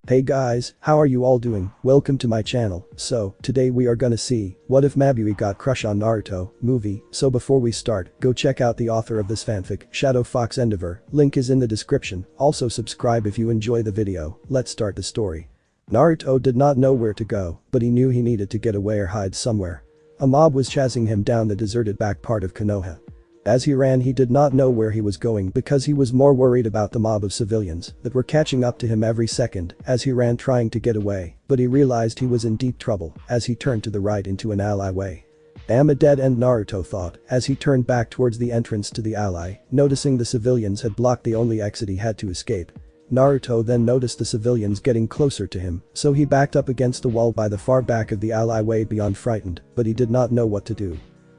Hey guys, how are you all doing? Welcome to my channel. So, today we are gonna see, what if Mabui got crush on Naruto, movie. So before we start, go check out the author of this fanfic, ShadowFoxEndever, link is in the description, also subscribe if you enjoy the video, let's start the story. Naruto did not know where to go, but he knew he needed to get away or hide somewhere. A mob was chasing him down the deserted back part of Konoha. As he ran he did not know where he was going because he was more worried about the mob of civilians that were catching up to him every second as he ran trying to get away, but he realized he was in deep trouble as he turned to the right into an alleyway. Am a dead end, Naruto thought as he turned back towards the entrance to the alley, noticing the civilians had blocked the only exit he had to escape. Naruto then noticed the civilians getting closer to him, so he backed up against the wall by the far back of the alleyway beyond frightened, but he did not know what to do.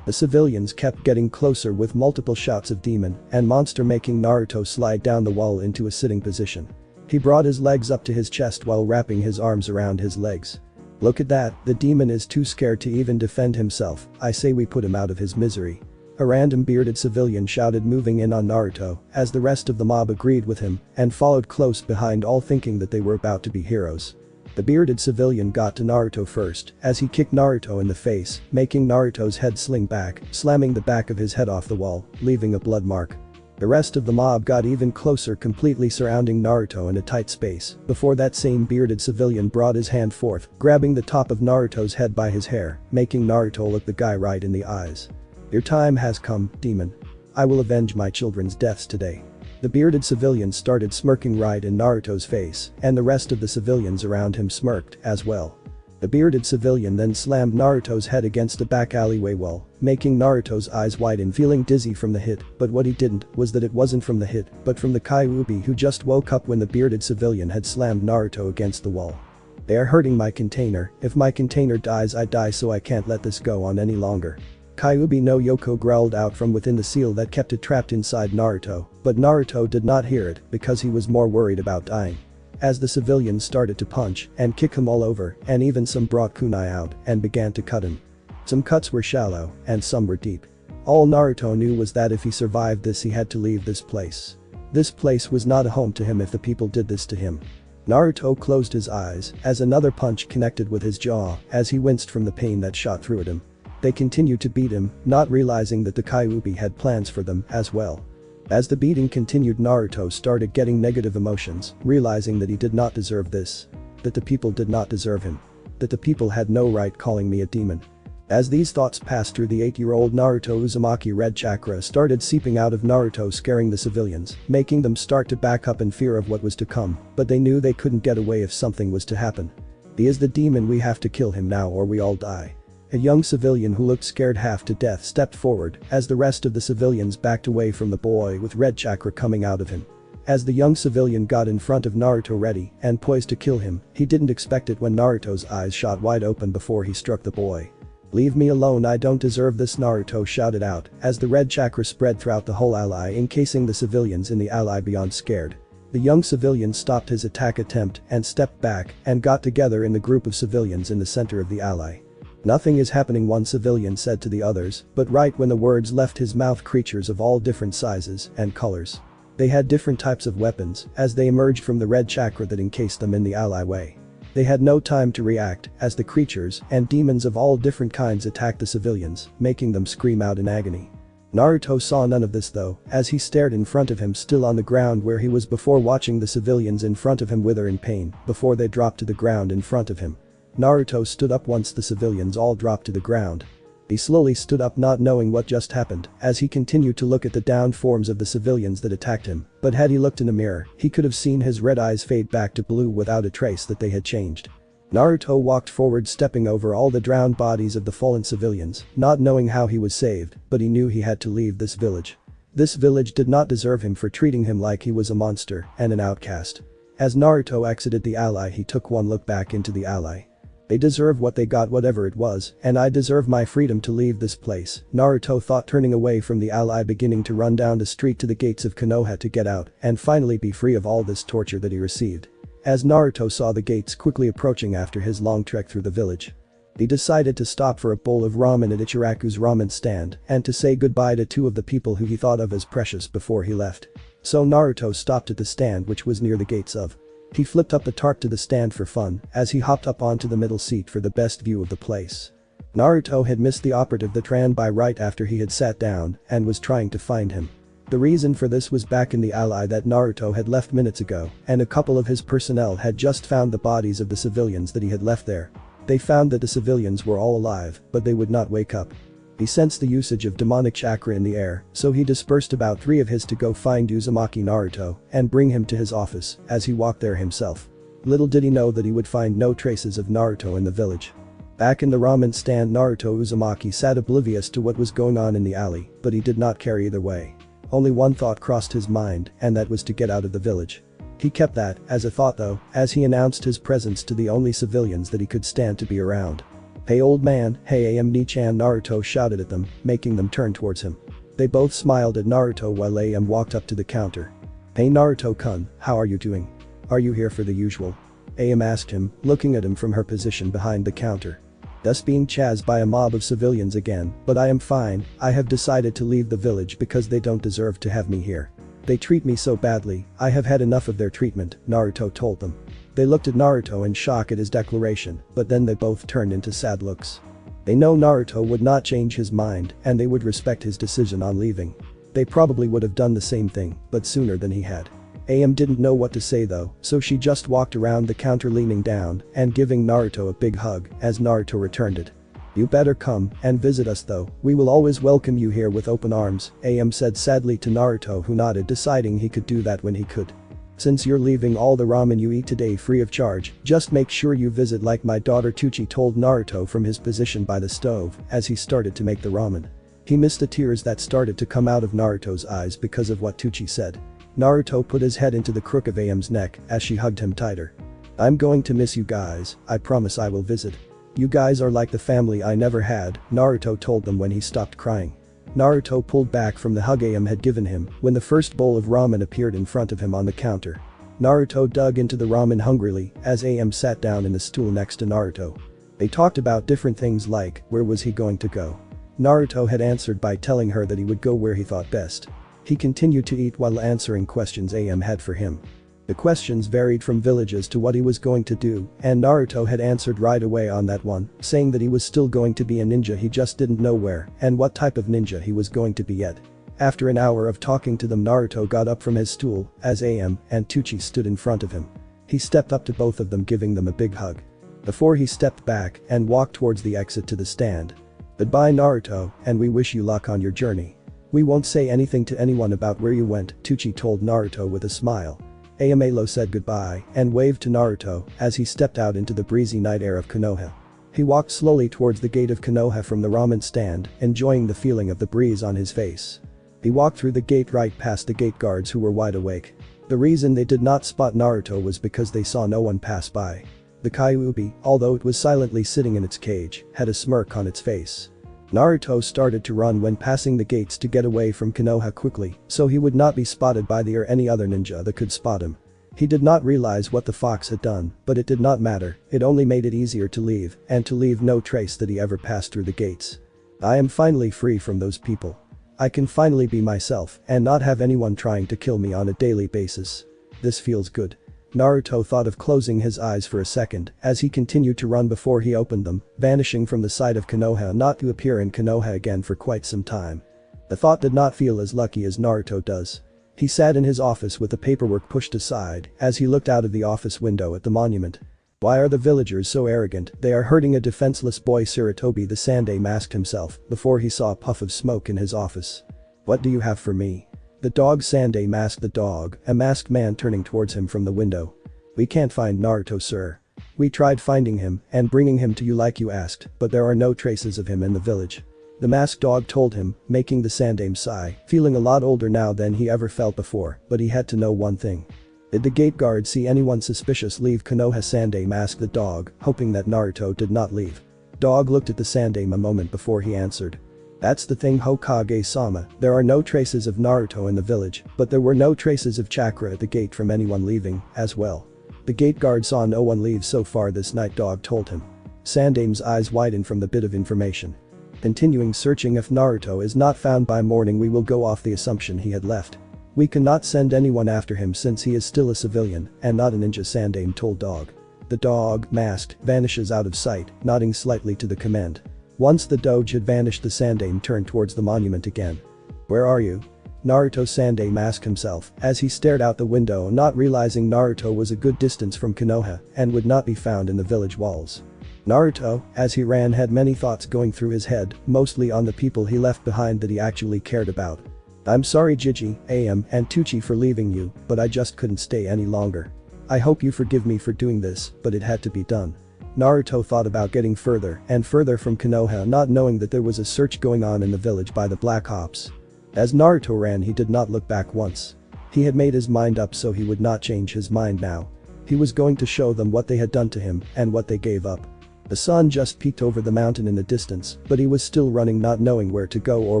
The civilians kept getting closer with multiple shots of demon and monster making Naruto slide down the wall into a sitting position. He brought his legs up to his chest while wrapping his arms around his legs. Look at that, the demon is too scared to even defend himself, I say we put him out of his misery. A random bearded civilian shouted, moving in on Naruto, as the rest of the mob agreed with him and followed close behind, all thinking that they were about to be heroes. The bearded civilian got to Naruto first as he kicked Naruto in the face, making Naruto's head sling back, slamming the back of his head off the wall, leaving a blood mark. The rest of the mob got even closer, completely surrounding Naruto in a tight space, before that same bearded civilian brought his hand forth, grabbing the top of Naruto's head by his hair, making Naruto look the guy right in the eyes. Your time has come, demon. I will avenge my children's deaths today. The bearded civilian started smirking right in Naruto's face, and the rest of the civilians around him smirked as well. The bearded civilian then slammed Naruto's head against the back alleyway wall, making Naruto's eyes widen, feeling dizzy from the hit, but what he didn't was that it wasn't from the hit, but from the Kyuubi who just woke up when the bearded civilian had slammed Naruto against the wall. They are hurting my container, if my container dies I die, so I can't let this go on any longer. Kyuubi no Yoko growled out from within the seal that kept it trapped inside Naruto, but Naruto did not hear it because he was more worried about dying. As the civilians started to punch and kick him all over, and even some brought kunai out and began to cut him. Some cuts were shallow and some were deep. All Naruto knew was that if he survived this he had to leave this place. This place was not a home to him if the people did this to him. Naruto closed his eyes as another punch connected with his jaw as he winced from the pain that shot through at him. They continued to beat him, not realizing that the Kyuubi had plans for them as well. As the beating continued, Naruto started getting negative emotions, realizing that he did not deserve this. That the people did not deserve him. That the people had no right calling me a demon. As these thoughts passed through the 8-year-old Naruto, Uzumaki red chakra started seeping out of Naruto, scaring the civilians, making them start to back up in fear of what was to come, but they knew they couldn't get away if something was to happen. He is the demon, we have to kill him now or we all die. A young civilian who looked scared half to death stepped forward as the rest of the civilians backed away from the boy with red chakra coming out of him. As the young civilian got in front of Naruto ready and poised to kill him, he didn't expect it when Naruto's eyes shot wide open before he struck the boy. Leave me alone, I don't deserve this, Naruto shouted out as the red chakra spread throughout the whole alley, encasing the civilians in the alley beyond scared. The young civilian stopped his attack attempt and stepped back and got together in the group of civilians in the center of the alley. Nothing is happening, one civilian said to the others, but right when the words left his mouth, creatures of all different sizes and colors. They had different types of weapons as they emerged from the red chakra that encased them in the alleyway. They had no time to react as the creatures and demons of all different kinds attacked the civilians, making them scream out in agony. Naruto saw none of this though, as he stared in front of him, still on the ground where he was before, watching the civilians in front of him wither in pain before they dropped to the ground in front of him. Naruto stood up once the civilians all dropped to the ground. He slowly stood up, not knowing what just happened, as he continued to look at the downed forms of the civilians that attacked him, but had he looked in a mirror, he could have seen his red eyes fade back to blue without a trace that they had changed. Naruto walked forward, stepping over all the drowned bodies of the fallen civilians, not knowing how he was saved, but he knew he had to leave this village. This village did not deserve him for treating him like he was a monster and an outcast. As Naruto exited the alley, he took one look back into the alley. They deserve what they got, whatever it was, and I deserve my freedom to leave this place, Naruto thought, turning away from the alley, beginning to run down the street to the gates of Konoha to get out and finally be free of all this torture that he received. As Naruto saw the gates quickly approaching after his long trek through the village, he decided to stop for a bowl of ramen at Ichiraku's ramen stand and to say goodbye to two of the people who he thought of as precious before he left. So Naruto stopped at the stand which was near the gates of He flipped up the tarp to the stand for fun as he hopped up onto the middle seat for the best view of the place. Naruto had missed the operative that ran by right after he had sat down and was trying to find him. The reason for this was back in the alley that Naruto had left minutes ago, and a couple of his personnel had just found the bodies of the civilians that he had left there. They found that the civilians were all alive, but they would not wake up. He sensed the usage of demonic chakra in the air, so he dispersed about 3 of his to go find Uzumaki Naruto and bring him to his office as he walked there himself. Little did he know that he would find no traces of Naruto in the village. Back in the ramen stand, Naruto Uzumaki sat oblivious to what was going on in the alley, but he did not care either way. Only one thought crossed his mind, and that was to get out of the village. He kept that as a thought though, as he announced his presence to the only civilians that he could stand to be around. "Hey old man, hey Am-ni-chan," Naruto shouted at them, making them turn towards him. They both smiled at Naruto while Am walked up to the counter. "Hey Naruto-kun, how are you doing? Are you here for the usual?" Am asked him, looking at him from her position behind the counter. "Thus being chased by a mob of civilians again, but I am fine. I have decided to leave the village because they don't deserve to have me here. They treat me so badly, I have had enough of their treatment," Naruto told them. They looked at Naruto in shock at his declaration, but then they both turned into sad looks. They know Naruto would not change his mind and they would respect his decision on leaving. They probably would have done the same thing, but sooner than he had. Am didn't know what to say though, so she just walked around the counter leaning down and giving Naruto a big hug as Naruto returned it. "You better come and visit us though, we will always welcome you here with open arms," Am said sadly to Naruto, who nodded, deciding he could do that when he could. "Since you're leaving all the ramen you eat today free of charge, just make sure you visit like my daughter," Tucci told Naruto from his position by the stove as he started to make the ramen. He missed the tears that started to come out of Naruto's eyes because of what Tucci said. Naruto put his head into the crook of Am's neck as she hugged him tighter. "I'm going to miss you guys, I promise I will visit. You guys are like the family I never had," Naruto told them when he stopped crying. Naruto pulled back from the hug Am had given him when the first bowl of ramen appeared in front of him on the counter. Naruto dug into the ramen hungrily as Am sat down in the stool next to Naruto. They talked about different things like where was he going to go. Naruto had answered by telling her that he would go where he thought best. He continued to eat while answering questions Am had for him. The questions varied from villages to what he was going to do, and Naruto had answered right away on that one, saying that he was still going to be a ninja, he just didn't know where and what type of ninja he was going to be yet. After an hour of talking to them, Naruto got up from his stool as Am and Tucci stood in front of him. He stepped up to both of them, giving them a big hug. Before he stepped back and walked towards the exit to the stand. "Goodbye Naruto, and we wish you luck on your journey. We won't say anything to anyone about where you went," Tucci told Naruto with a smile. Amelo said goodbye and waved to Naruto as he stepped out into the breezy night air of Konoha. He walked slowly towards the gate of Konoha from the ramen stand, enjoying the feeling of the breeze on his face. He walked through the gate right past the gate guards who were wide awake. The reason they did not spot Naruto was because they saw no one pass by. The Kyuubi, although it was silently sitting in its cage, had a smirk on its face. Naruto started to run when passing the gates to get away from Konoha quickly, so he would not be spotted by the or any other ninja that could spot him. He did not realize what the fox had done, but it did not matter, it only made it easier to leave, and to leave no trace that he ever passed through the gates. "I am finally free from those people. I can finally be myself and not have anyone trying to kill me on a daily basis. This feels good." Naruto thought of closing his eyes for a second as he continued to run before he opened them, vanishing from the sight of Konoha, not to appear in Konoha again for quite some time. The thought did not feel as lucky as Naruto does. He sat in his office with the paperwork pushed aside as he looked out of the office window at the monument. "Why are the villagers so arrogant? They are hurting a defenseless boy," Sarutobi the Sandai asked himself before he saw a puff of smoke in his office. "What do you have for me?" The dog Sandai masked the dog, a masked man turning towards him from the window. "We can't find Naruto, sir. We tried finding him and bringing him to you like you asked, but there are no traces of him in the village." The masked dog told him, making the Sandai sigh, feeling a lot older now than he ever felt before, but he had to know one thing. "Did the gate guard see anyone suspicious leave Konoha?" Sandai asked the dog, hoping that Naruto did not leave. Dog looked at the Sandai a moment before he answered. "That's the thing, Hokage-sama, there are no traces of Naruto in the village, but there were no traces of chakra at the gate from anyone leaving, as well. The gate guard saw no one leave so far this night," Dog told him. Sandai's eyes widened from the bit of information. "Continuing searching, if Naruto is not found by morning we will go off the assumption he had left. We cannot send anyone after him since he is still a civilian and not a ninja, Sandaime told Dog. The dog, masked, vanishes out of sight, nodding slightly to the command. Once the doge had vanished, the Sandaime turned towards the monument again. Where are you? Naruto Sandaime asked himself as he stared out the window, not realizing Naruto was a good distance from Konoha and would not be found in the village walls. Naruto, as he ran, had many thoughts going through his head, mostly on the people he left behind that he actually cared about. I'm sorry Jiji, Am, and Tucci for leaving you, but I just couldn't stay any longer. I hope you forgive me for doing this, but it had to be done. Naruto thought about getting further and further from Konoha, not knowing that there was a search going on in the village by the Black Ops. As Naruto ran, he did not look back once. He had made his mind up, so he would not change his mind now. He was going to show them what they had done to him and what they gave up. The sun just peeked over the mountain in the distance, but he was still running, not knowing where to go or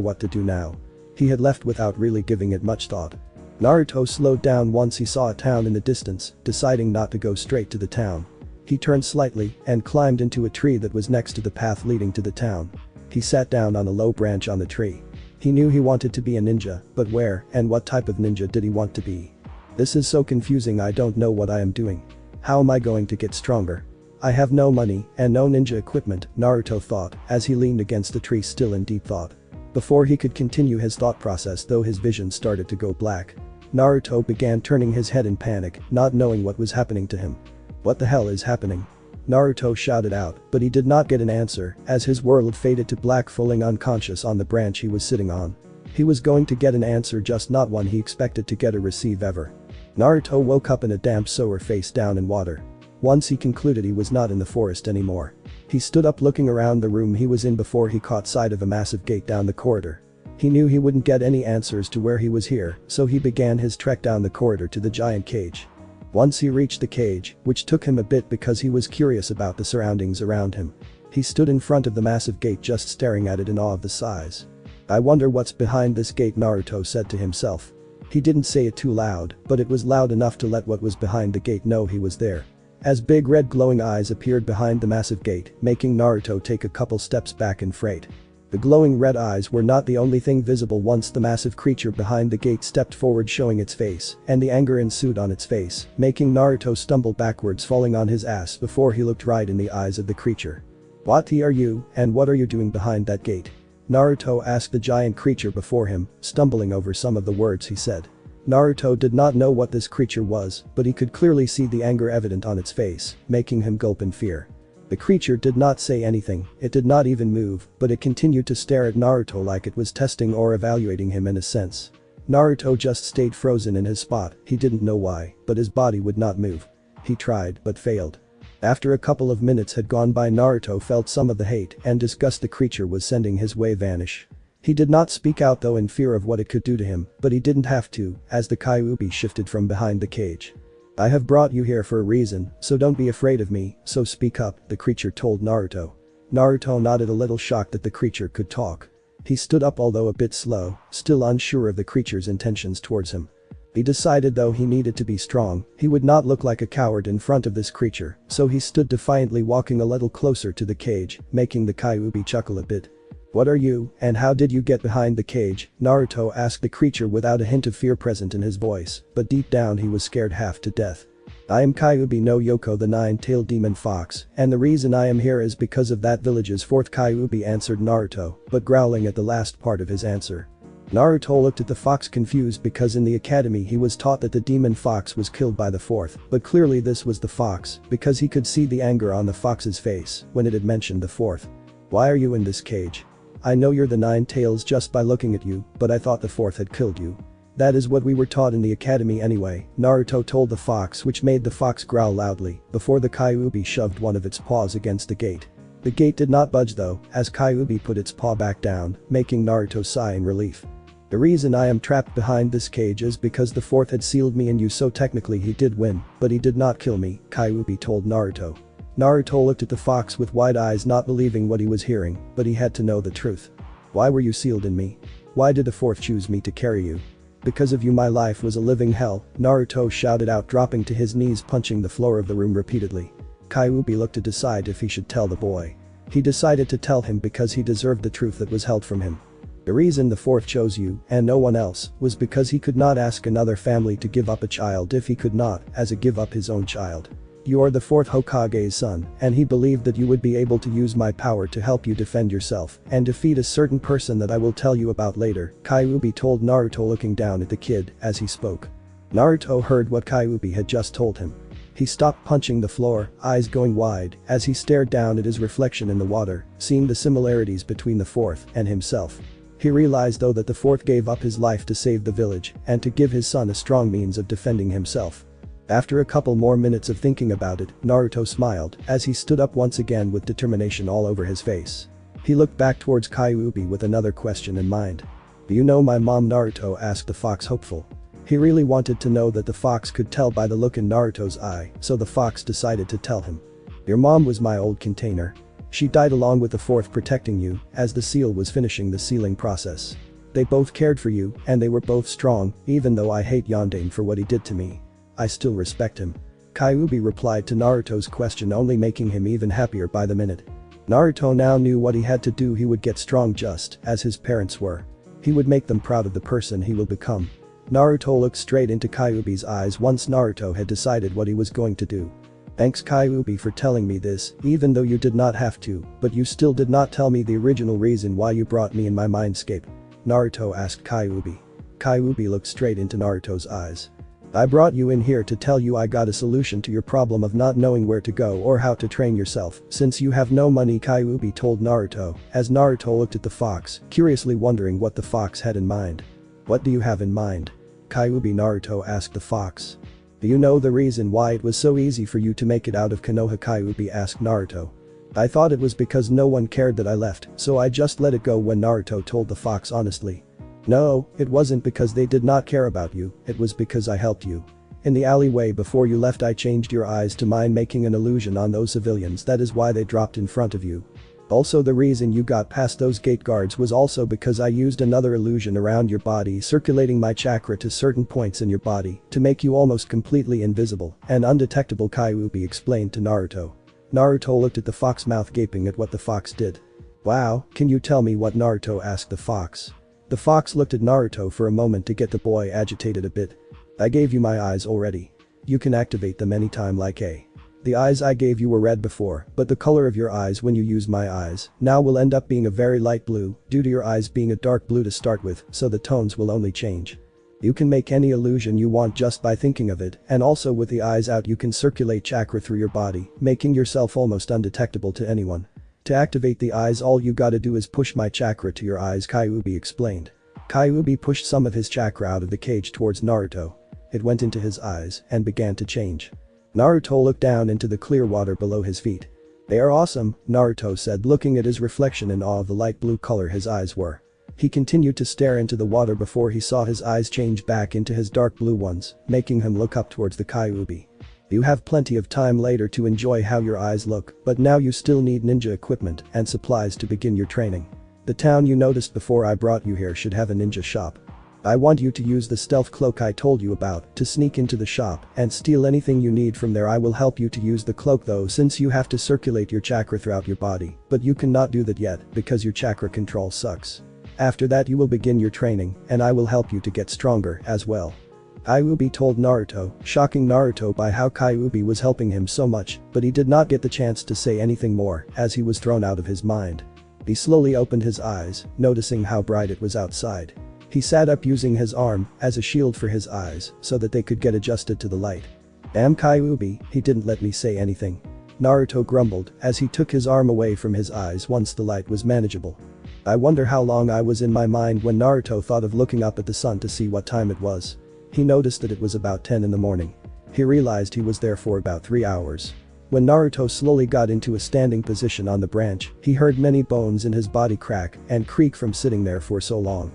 what to do now. He had left without really giving it much thought. Naruto slowed down once he saw a town in the distance, deciding not to go straight to the town. He turned slightly and climbed into a tree that was next to the path leading to the town. He sat down on a low branch on the tree. He knew he wanted to be a ninja, but where and what type of ninja did he want to be? This is so confusing, I don't know what I am doing. How am I going to get stronger? I have no money and no ninja equipment, Naruto thought as he leaned against the tree, still in deep thought. Before he could continue his thought process though, his vision started to go black. Naruto began turning his head in panic, not knowing what was happening to him. What the hell is happening? Naruto shouted out, but he did not get an answer as his world faded to black, falling unconscious on the branch he was sitting on. He was going to get an answer, just not one he expected to get or receive ever. Naruto woke up in a damp sewer, face down in water. Once he concluded he was not in the forest anymore. He stood up, looking around the room he was in before he caught sight of a massive gate down the corridor. He knew he wouldn't get any answers to where he was here, so he began his trek down the corridor to the giant cage. Once he reached the cage, which took him a bit because he was curious about the surroundings around him. He stood in front of the massive gate, just staring at it in awe of the size. I wonder what's behind this gate, Naruto said to himself. He didn't say it too loud, but it was loud enough to let what was behind the gate know he was there. As big red glowing eyes appeared behind the massive gate, making Naruto take a couple steps back in fright. The glowing red eyes were not the only thing visible once the massive creature behind the gate stepped forward, showing its face, and the anger ensued on its face, making Naruto stumble backwards, falling on his ass before he looked right in the eyes of the creature. What are you, and what are you doing behind that gate? Naruto asked the giant creature before him, stumbling over some of the words he said. Naruto did not know what this creature was, but he could clearly see the anger evident on its face, making him gulp in fear. The creature did not say anything, it did not even move, but it continued to stare at Naruto like it was testing or evaluating him in a sense. Naruto just stayed frozen in his spot, he didn't know why, but his body would not move. He tried, but failed. After a couple of minutes had gone by, Naruto felt some of the hate and disgust the creature was sending his way vanish. He did not speak out though, in fear of what it could do to him, but he didn't have to, as the Kyuubi shifted from behind the cage. I have brought you here for a reason, so don't be afraid of me, so speak up, the creature told Naruto. Naruto nodded, a little shocked that the creature could talk. He stood up, although a bit slow, still unsure of the creature's intentions towards him. He decided though he needed to be strong, he would not look like a coward in front of this creature, so he stood defiantly, walking a little closer to the cage, making the Kyuubi chuckle a bit. What are you, and how did you get behind the cage? Naruto asked the creature without a hint of fear present in his voice, but deep down he was scared half to death. I am Kyuubi no Yoko, the nine-tailed demon fox, and the reason I am here is because of that village's fourth Kyuubi, answered Naruto, but growling at the last part of his answer. Naruto looked at the fox, confused because in the academy he was taught that the demon fox was killed by the fourth, but clearly this was the fox, because he could see the anger on the fox's face when it had mentioned the fourth. Why are you in this cage? I know you're the nine tails just by looking at you, but I thought the fourth had killed you. That is what we were taught in the academy anyway, Naruto told the fox, which made the fox growl loudly before the Kyuubi shoved one of its paws against the gate. The gate did not budge though, as Kyuubi put its paw back down, making Naruto sigh in relief. The reason I am trapped behind this cage is because the fourth had sealed me in you, so technically he did win, but he did not kill me, Kyuubi told Naruto. Naruto looked at the fox with wide eyes, not believing what he was hearing, but he had to know the truth. Why were you sealed in me? Why did the fourth choose me to carry you? Because of you my life was a living hell, Naruto shouted out, dropping to his knees, punching the floor of the room repeatedly. Kyuubi looked to decide if he should tell the boy. He decided to tell him because he deserved the truth that was held from him. The reason the fourth chose you, and no one else, was because he could not ask another family to give up a child if he could not, as a give up his own child. You are the fourth Hokage's son, and he believed that you would be able to use my power to help you defend yourself and defeat a certain person that I will tell you about later, Kyuubi told Naruto, looking down at the kid as he spoke. Naruto heard what Kyuubi had just told him. He stopped punching the floor, eyes going wide, as he stared down at his reflection in the water, seeing the similarities between the fourth and himself. He realized though that the fourth gave up his life to save the village and to give his son a strong means of defending himself. After a couple more minutes of thinking about it, Naruto smiled as he stood up once again with determination all over his face. He looked back towards Kyuubi with another question in mind. "Do you know my mom?" Naruto asked the fox, hopeful. He really wanted to know that the fox could tell by the look in Naruto's eye, so the fox decided to tell him. "Your mom was my old container. She died along with the fourth protecting you as the seal was finishing the sealing process. They both cared for you and they were both strong, even though I hate Yondaime for what he did to me. I still respect him." Kyuubi replied to Naruto's question, only making him even happier by the minute. Naruto now knew what he had to do. He would get strong just as his parents were. He would make them proud of the person he will become. Naruto looked straight into Kyuubi's eyes once Naruto had decided what he was going to do. "Thanks Kyuubi for telling me this, even though you did not have to, but you still did not tell me the original reason why you brought me in my mindscape," Naruto asked Kyuubi. Kyuubi looked straight into Naruto's eyes. "I brought you in here to tell you I got a solution to your problem of not knowing where to go or how to train yourself, since you have no money," Kyuubi told Naruto, as Naruto looked at the fox, curiously wondering what the fox had in mind. "What do you have in mind?" Kyuubi Naruto asked the fox. "Do you know the reason why it was so easy for you to make it out of Konoha?" Kyuubi asked Naruto. "I thought it was because no one cared that I left, so I just let it go," when Naruto told the fox honestly. "No, it wasn't because they did not care about you, it was because I helped you. In the alleyway before you left I changed your eyes to mine, making an illusion on those civilians. That is why they dropped in front of you. Also the reason you got past those gate guards was also because I used another illusion around your body, circulating my chakra to certain points in your body to make you almost completely invisible and undetectable," Kyuubi explained to Naruto. Naruto looked at the fox, mouth gaping at what the fox did. "Wow, can you tell me what?" Naruto asked the fox. The fox looked at Naruto for a moment to get the boy agitated a bit. "I gave you my eyes already. You can activate them anytime like a. The eyes I gave you were red before, but the color of your eyes when you use my eyes now will end up being a very light blue due to your eyes being a dark blue to start with, so the tones will only change. You can make any illusion you want just by thinking of it, and also with the eyes out you can circulate chakra through your body, making yourself almost undetectable to anyone. To activate the eyes all you gotta do is push my chakra to your eyes," Kyuubi explained. Kyuubi pushed some of his chakra out of the cage towards Naruto. It went into his eyes and began to change. Naruto looked down into the clear water below his feet. "They are awesome," Naruto said, looking at his reflection in awe of the light blue color his eyes were. He continued to stare into the water before he saw his eyes change back into his dark blue ones, making him look up towards the Kyuubi. "You have plenty of time later to enjoy how your eyes look, but now you still need ninja equipment and supplies to begin your training. The town you noticed before I brought you here should have a ninja shop. I want you to use the stealth cloak I told you about to sneak into the shop and steal anything you need from there. I will help you to use the cloak though, since you have to circulate your chakra throughout your body, but you cannot do that yet because your chakra control sucks. After that you will begin your training and I will help you to get stronger as well." Kyuubi told Naruto, shocking Naruto by how Kyuubi was helping him so much, but he did not get the chance to say anything more as he was thrown out of his mind. He slowly opened his eyes, noticing how bright it was outside. He sat up using his arm as a shield for his eyes so that they could get adjusted to the light. "Damn Kyuubi, he didn't let me say anything," Naruto grumbled as he took his arm away from his eyes once the light was manageable. "I wonder how long I was in my mind when Naruto thought of looking up at the sun to see what time it was. He noticed that it was about 10 in the morning. He realized he was there for about 3 hours. When Naruto slowly got into a standing position on the branch, he heard many bones in his body crack and creak from sitting there for so long.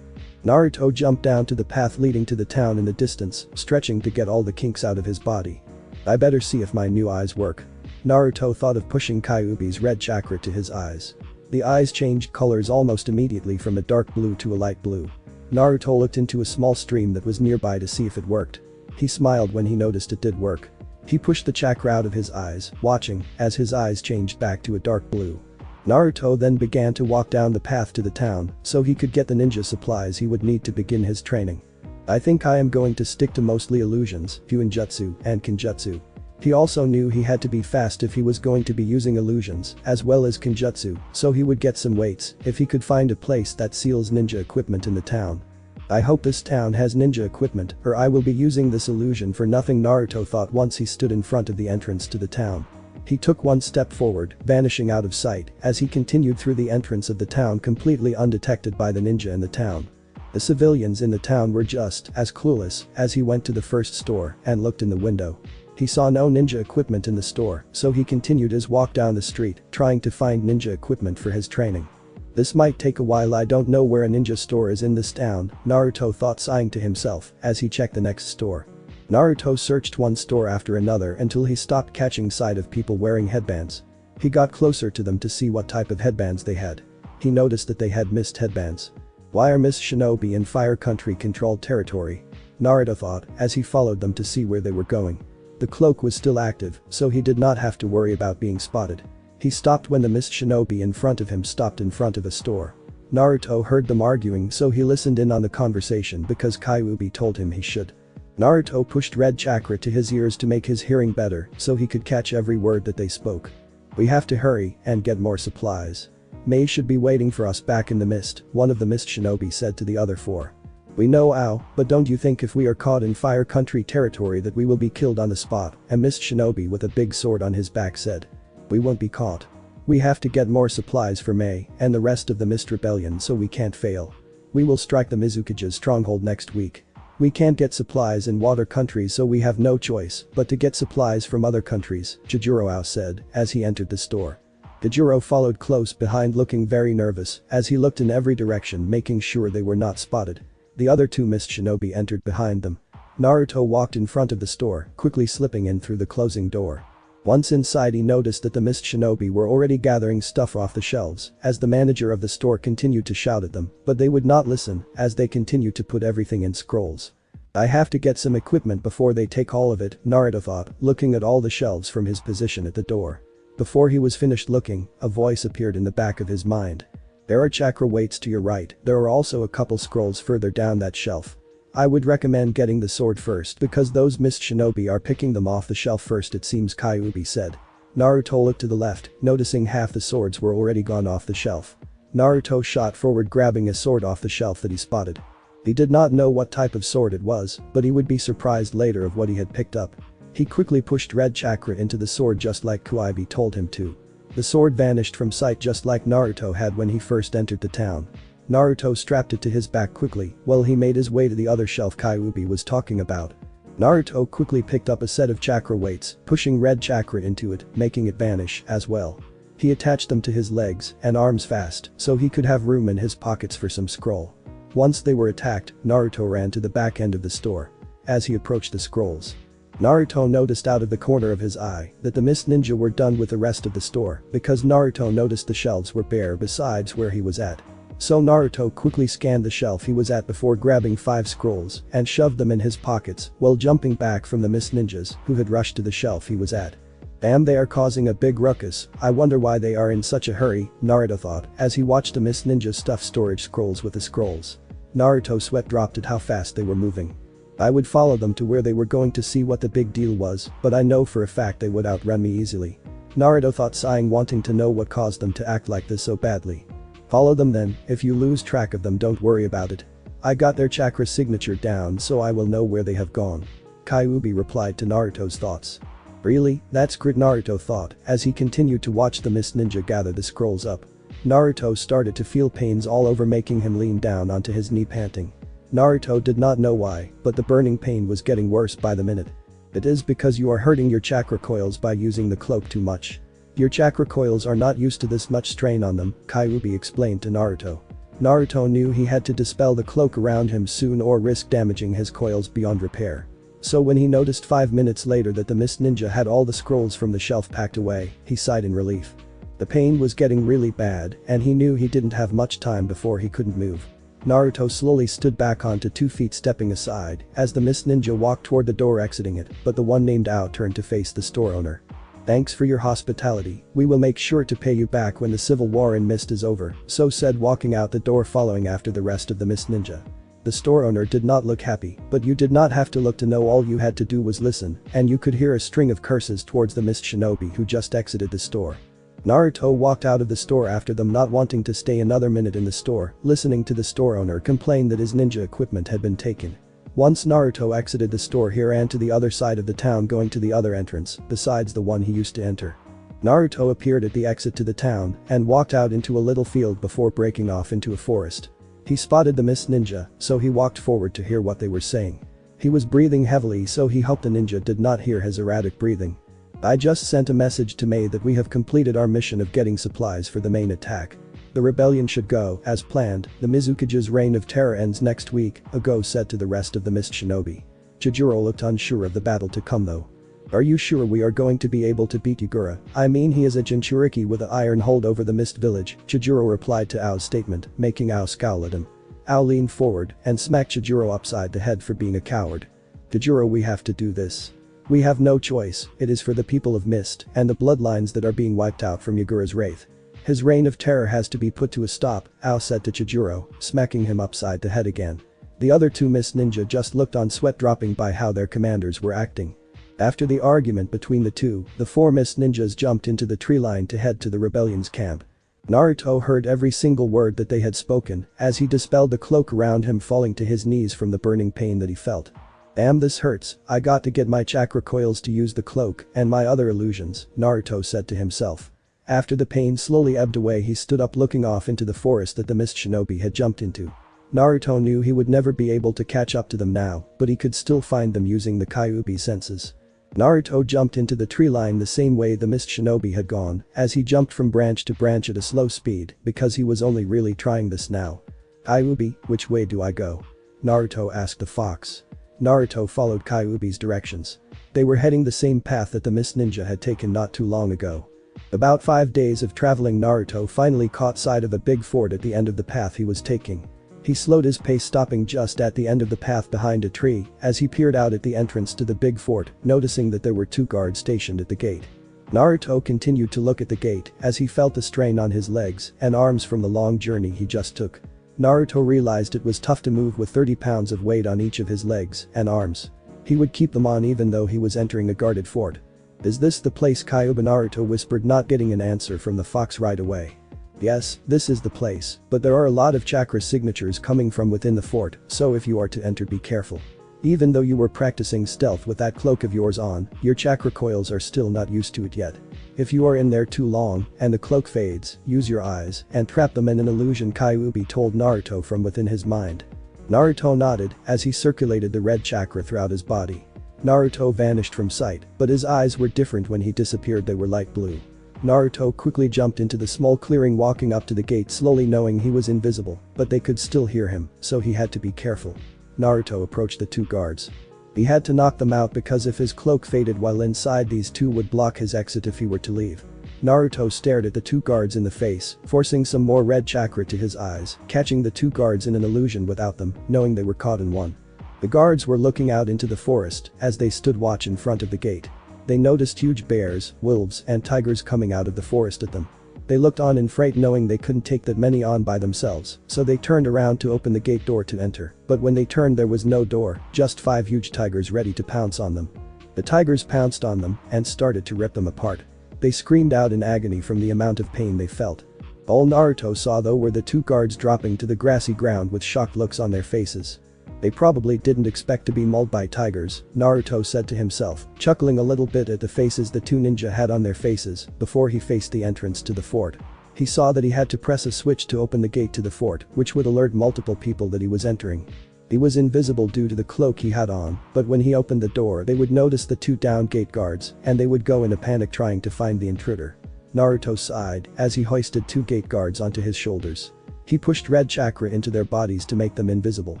Naruto jumped down to the path leading to the town in the distance, stretching to get all the kinks out of his body. I better see if my new eyes work. Naruto thought of pushing Kyuubi's red chakra to his eyes. The eyes changed colors almost immediately from a dark blue to a light blue. Naruto looked into a small stream that was nearby to see if it worked. He smiled when he noticed it did work. He pushed the chakra out of his eyes, watching as his eyes changed back to a dark blue. Naruto then began to walk down the path to the town so he could get the ninja supplies he would need to begin his training. I think I am going to stick to mostly illusions, Fuinjutsu, and Kinjutsu. He also knew he had to be fast if he was going to be using illusions as well as Kinjutsu, so he would get some weights if he could find a place that sells ninja equipment in the town. I hope this town has ninja equipment or I will be using this illusion for nothing, Naruto thought once he stood in front of the entrance to the town. He took one step forward, vanishing out of sight as he continued through the entrance of the town completely undetected by the ninja in the town. The civilians in the town were just as clueless as he went to the first store and looked in the window. He saw no ninja equipment in the store, so he continued his walk down the street, trying to find ninja equipment for his training. This might take a while, I don't know where a ninja store is in this town, Naruto thought, sighing to himself as he checked the next store. Naruto searched one store after another until he stopped catching sight of people wearing headbands. He got closer to them to see what type of headbands they had. He noticed that they had mist headbands. Why are Mist Shinobi in Fire Country controlled territory? Naruto thought as he followed them to see where they were going. The cloak was still active, so he did not have to worry about being spotted. He stopped when the Mist Shinobi in front of him stopped in front of a store. Naruto heard them arguing, so he listened in on the conversation because Kyuubi told him he should. Naruto pushed red chakra to his ears to make his hearing better so he could catch every word that they spoke. We have to hurry and get more supplies. Mei should be waiting for us back in the mist, one of the Mist Shinobi said to the other four. We know Ao, but don't you think if we are caught in Fire Country territory that we will be killed on the spot? A Mist Shinobi with a big sword on his back said. We won't be caught. We have to get more supplies for Mei and the rest of the Mist Rebellion so we can't fail. We will strike the Mizukage's stronghold next week. We can't get supplies in water countries, so we have no choice but to get supplies from other countries, Chijuro said as he entered the store. Chijuro followed close behind, looking very nervous as he looked in every direction, making sure they were not spotted. The other two Mist Shinobi entered behind them. Naruto walked in front of the store, quickly slipping in through the closing door. Once inside, he noticed that the Mist Shinobi were already gathering stuff off the shelves as the manager of the store continued to shout at them, but they would not listen as they continued to put everything in scrolls. I have to get some equipment before they take all of it, Naruto thought, looking at all the shelves from his position at the door. Before he was finished looking, a voice appeared in the back of his mind. There are chakra weights to your right, there are also a couple scrolls further down that shelf. I would recommend getting the sword first because those Mist Shinobi are picking them off the shelf first, it seems, Kyuubi said. Naruto looked to the left, noticing half the swords were already gone off the shelf. Naruto shot forward, grabbing a sword off the shelf that he spotted. He did not know what type of sword it was, but he would be surprised later of what he had picked up. He quickly pushed red chakra into the sword just like Kyuubi told him to. The sword vanished from sight just like Naruto had when he first entered the town. Naruto strapped it to his back quickly while he made his way to the other shelf Kyuubi was talking about. Naruto quickly picked up a set of chakra weights, pushing red chakra into it, making it vanish as well. He attached them to his legs and arms fast so he could have room in his pockets for some scroll. Once they were attacked, Naruto ran to the back end of the store. As he approached the scrolls, Naruto noticed out of the corner of his eye that the Mist Ninja were done with the rest of the store because Naruto noticed the shelves were bare besides where he was at. So Naruto quickly scanned the shelf he was at before grabbing 5 scrolls and shoved them in his pockets while jumping back from the Mist Ninjas who had rushed to the shelf he was at. Damn, they are causing a big ruckus, I wonder why they are in such a hurry, Naruto thought as he watched the Mist Ninja stuff storage scrolls with the scrolls. Naruto sweat dropped at how fast they were moving. I would follow them to where they were going to see what the big deal was, but I know for a fact they would outrun me easily. Naruto thought, sighing, wanting to know what caused them to act like this so badly. Follow them then, if you lose track of them don't worry about it. I got their chakra signature down so I will know where they have gone. Kyuubi replied to Naruto's thoughts. Really? That's great, Naruto thought as he continued to watch the Mist Ninja gather the scrolls up. Naruto started to feel pains all over, making him lean down onto his knee, panting. Naruto did not know why, but the burning pain was getting worse by the minute. It is because you are hurting your chakra coils by using the cloak too much. Your chakra coils are not used to this much strain on them, Kyuubi explained to Naruto. Naruto knew he had to dispel the cloak around him soon or risk damaging his coils beyond repair. So when he noticed 5 minutes later that the Mist Ninja had all the scrolls from the shelf packed away, he sighed in relief. The pain was getting really bad and he knew he didn't have much time before he couldn't move. Naruto slowly stood back onto 2 feet, stepping aside as the Mist Ninja walked toward the door exiting it, but the one named Ao turned to face the store owner. Thanks for your hospitality, we will make sure to pay you back when the civil war in Mist is over, so said, walking out the door following after the rest of the Mist ninja. The store owner did not look happy, but you did not have to look to know. All you had to do was listen, and you could hear a string of curses towards the Mist shinobi who just exited the store. Naruto walked out of the store after them, not wanting to stay another minute in the store, listening to the store owner complain that his ninja equipment had been taken. Once Naruto exited the store, he ran to the other side of the town, going to the other entrance, besides the one he used to enter. Naruto appeared at the exit to the town and walked out into a little field before breaking off into a forest. He spotted the Mist ninja, so he walked forward to hear what they were saying. He was breathing heavily, so he hoped the ninja did not hear his erratic breathing. I just sent a message to Mei that we have completed our mission of getting supplies for the main attack. The rebellion should go as planned. The Mizukage's reign of terror ends next week, Ago said to the rest of the Mist shinobi. Chijiro looked unsure of the battle to come though. Are you sure we are going to be able to beat Yagura? I mean, he is a Jinchuriki with an iron hold over the Mist village, Chijiro replied to Ao's statement, making Ao scowl at him. Ao leaned forward and smacked Chijiro upside the head for being a coward. Chijiro, we have to do this. We have no choice, it is for the people of Mist and the bloodlines that are being wiped out from Yagura's wraith. His reign of terror has to be put to a stop, Ao said to Chijiro, smacking him upside the head again. The other two Mist ninja just looked on, sweat dropping by how their commanders were acting. After the argument between the two, the four Mist ninjas jumped into the tree line to head to the rebellion's camp. Naruto heard every single word that they had spoken as he dispelled the cloak around him, falling to his knees from the burning pain that he felt. Damn, this hurts, I got to get my chakra coils to use the cloak and my other illusions, Naruto said to himself. After the pain slowly ebbed away, he stood up, looking off into the forest that the Mist shinobi had jumped into. Naruto knew he would never be able to catch up to them now, but he could still find them using the Kyuubi senses. Naruto jumped into the tree line the same way the Mist shinobi had gone, as he jumped from branch to branch at a slow speed because he was only really trying this now. Kyuubi, which way do I go? Naruto asked the fox. Naruto followed Kyuubi's directions. They were heading the same path that the Mist ninja had taken not too long ago. About 5 days of traveling, Naruto finally caught sight of a big fort at the end of the path he was taking. He slowed his pace, stopping just at the end of the path behind a tree as he peered out at the entrance to the big fort, noticing that there were 2 guards stationed at the gate. Naruto continued to look at the gate as he felt the strain on his legs and arms from the long journey he just took. Naruto realized it was tough to move with 30 pounds of weight on each of his legs and arms. He would keep them on even though he was entering a guarded fort. Is this the place, Kyuubi? Naruto whispered, not getting an answer from the fox right away. Yes, this is the place, but there are a lot of chakra signatures coming from within the fort, so if you are to enter, be careful. Even though you were practicing stealth with that cloak of yours on, your chakra coils are still not used to it yet. If you are in there too long and the cloak fades, use your eyes and trap them in an illusion, Kyuubi told Naruto from within his mind. Naruto nodded as he circulated the red chakra throughout his body. Naruto vanished from sight, but his eyes were different when he disappeared. They were light blue. Naruto quickly jumped into the small clearing, walking up to the gate slowly, knowing he was invisible, but they could still hear him, so he had to be careful. Naruto approached the 2 guards. He had to knock them out because if his cloak faded while inside, these 2 would block his exit if he were to leave. Naruto stared at the 2 guards in the face, forcing some more red chakra to his eyes, catching the 2 guards in an illusion without them, knowing they were caught in one. The guards were looking out into the forest as they stood watch in front of the gate. They noticed huge bears, wolves, and tigers coming out of the forest at them. They looked on in fright, knowing they couldn't take that many on by themselves, so they turned around to open the gate door to enter, but when they turned there was no door, just 5 huge tigers ready to pounce on them. The tigers pounced on them and started to rip them apart. They screamed out in agony from the amount of pain they felt. All Naruto saw though were the 2 guards dropping to the grassy ground with shocked looks on their faces. They probably didn't expect to be mauled by tigers, Naruto said to himself, chuckling a little bit at the faces the 2 ninja had on their faces before he faced the entrance to the fort. He saw that he had to press a switch to open the gate to the fort, which would alert multiple people that he was entering. He was invisible due to the cloak he had on, but when he opened the door they would notice the 2 downed gate guards and they would go in a panic trying to find the intruder. Naruto sighed as he hoisted 2 gate guards onto his shoulders. He pushed red chakra into their bodies to make them invisible.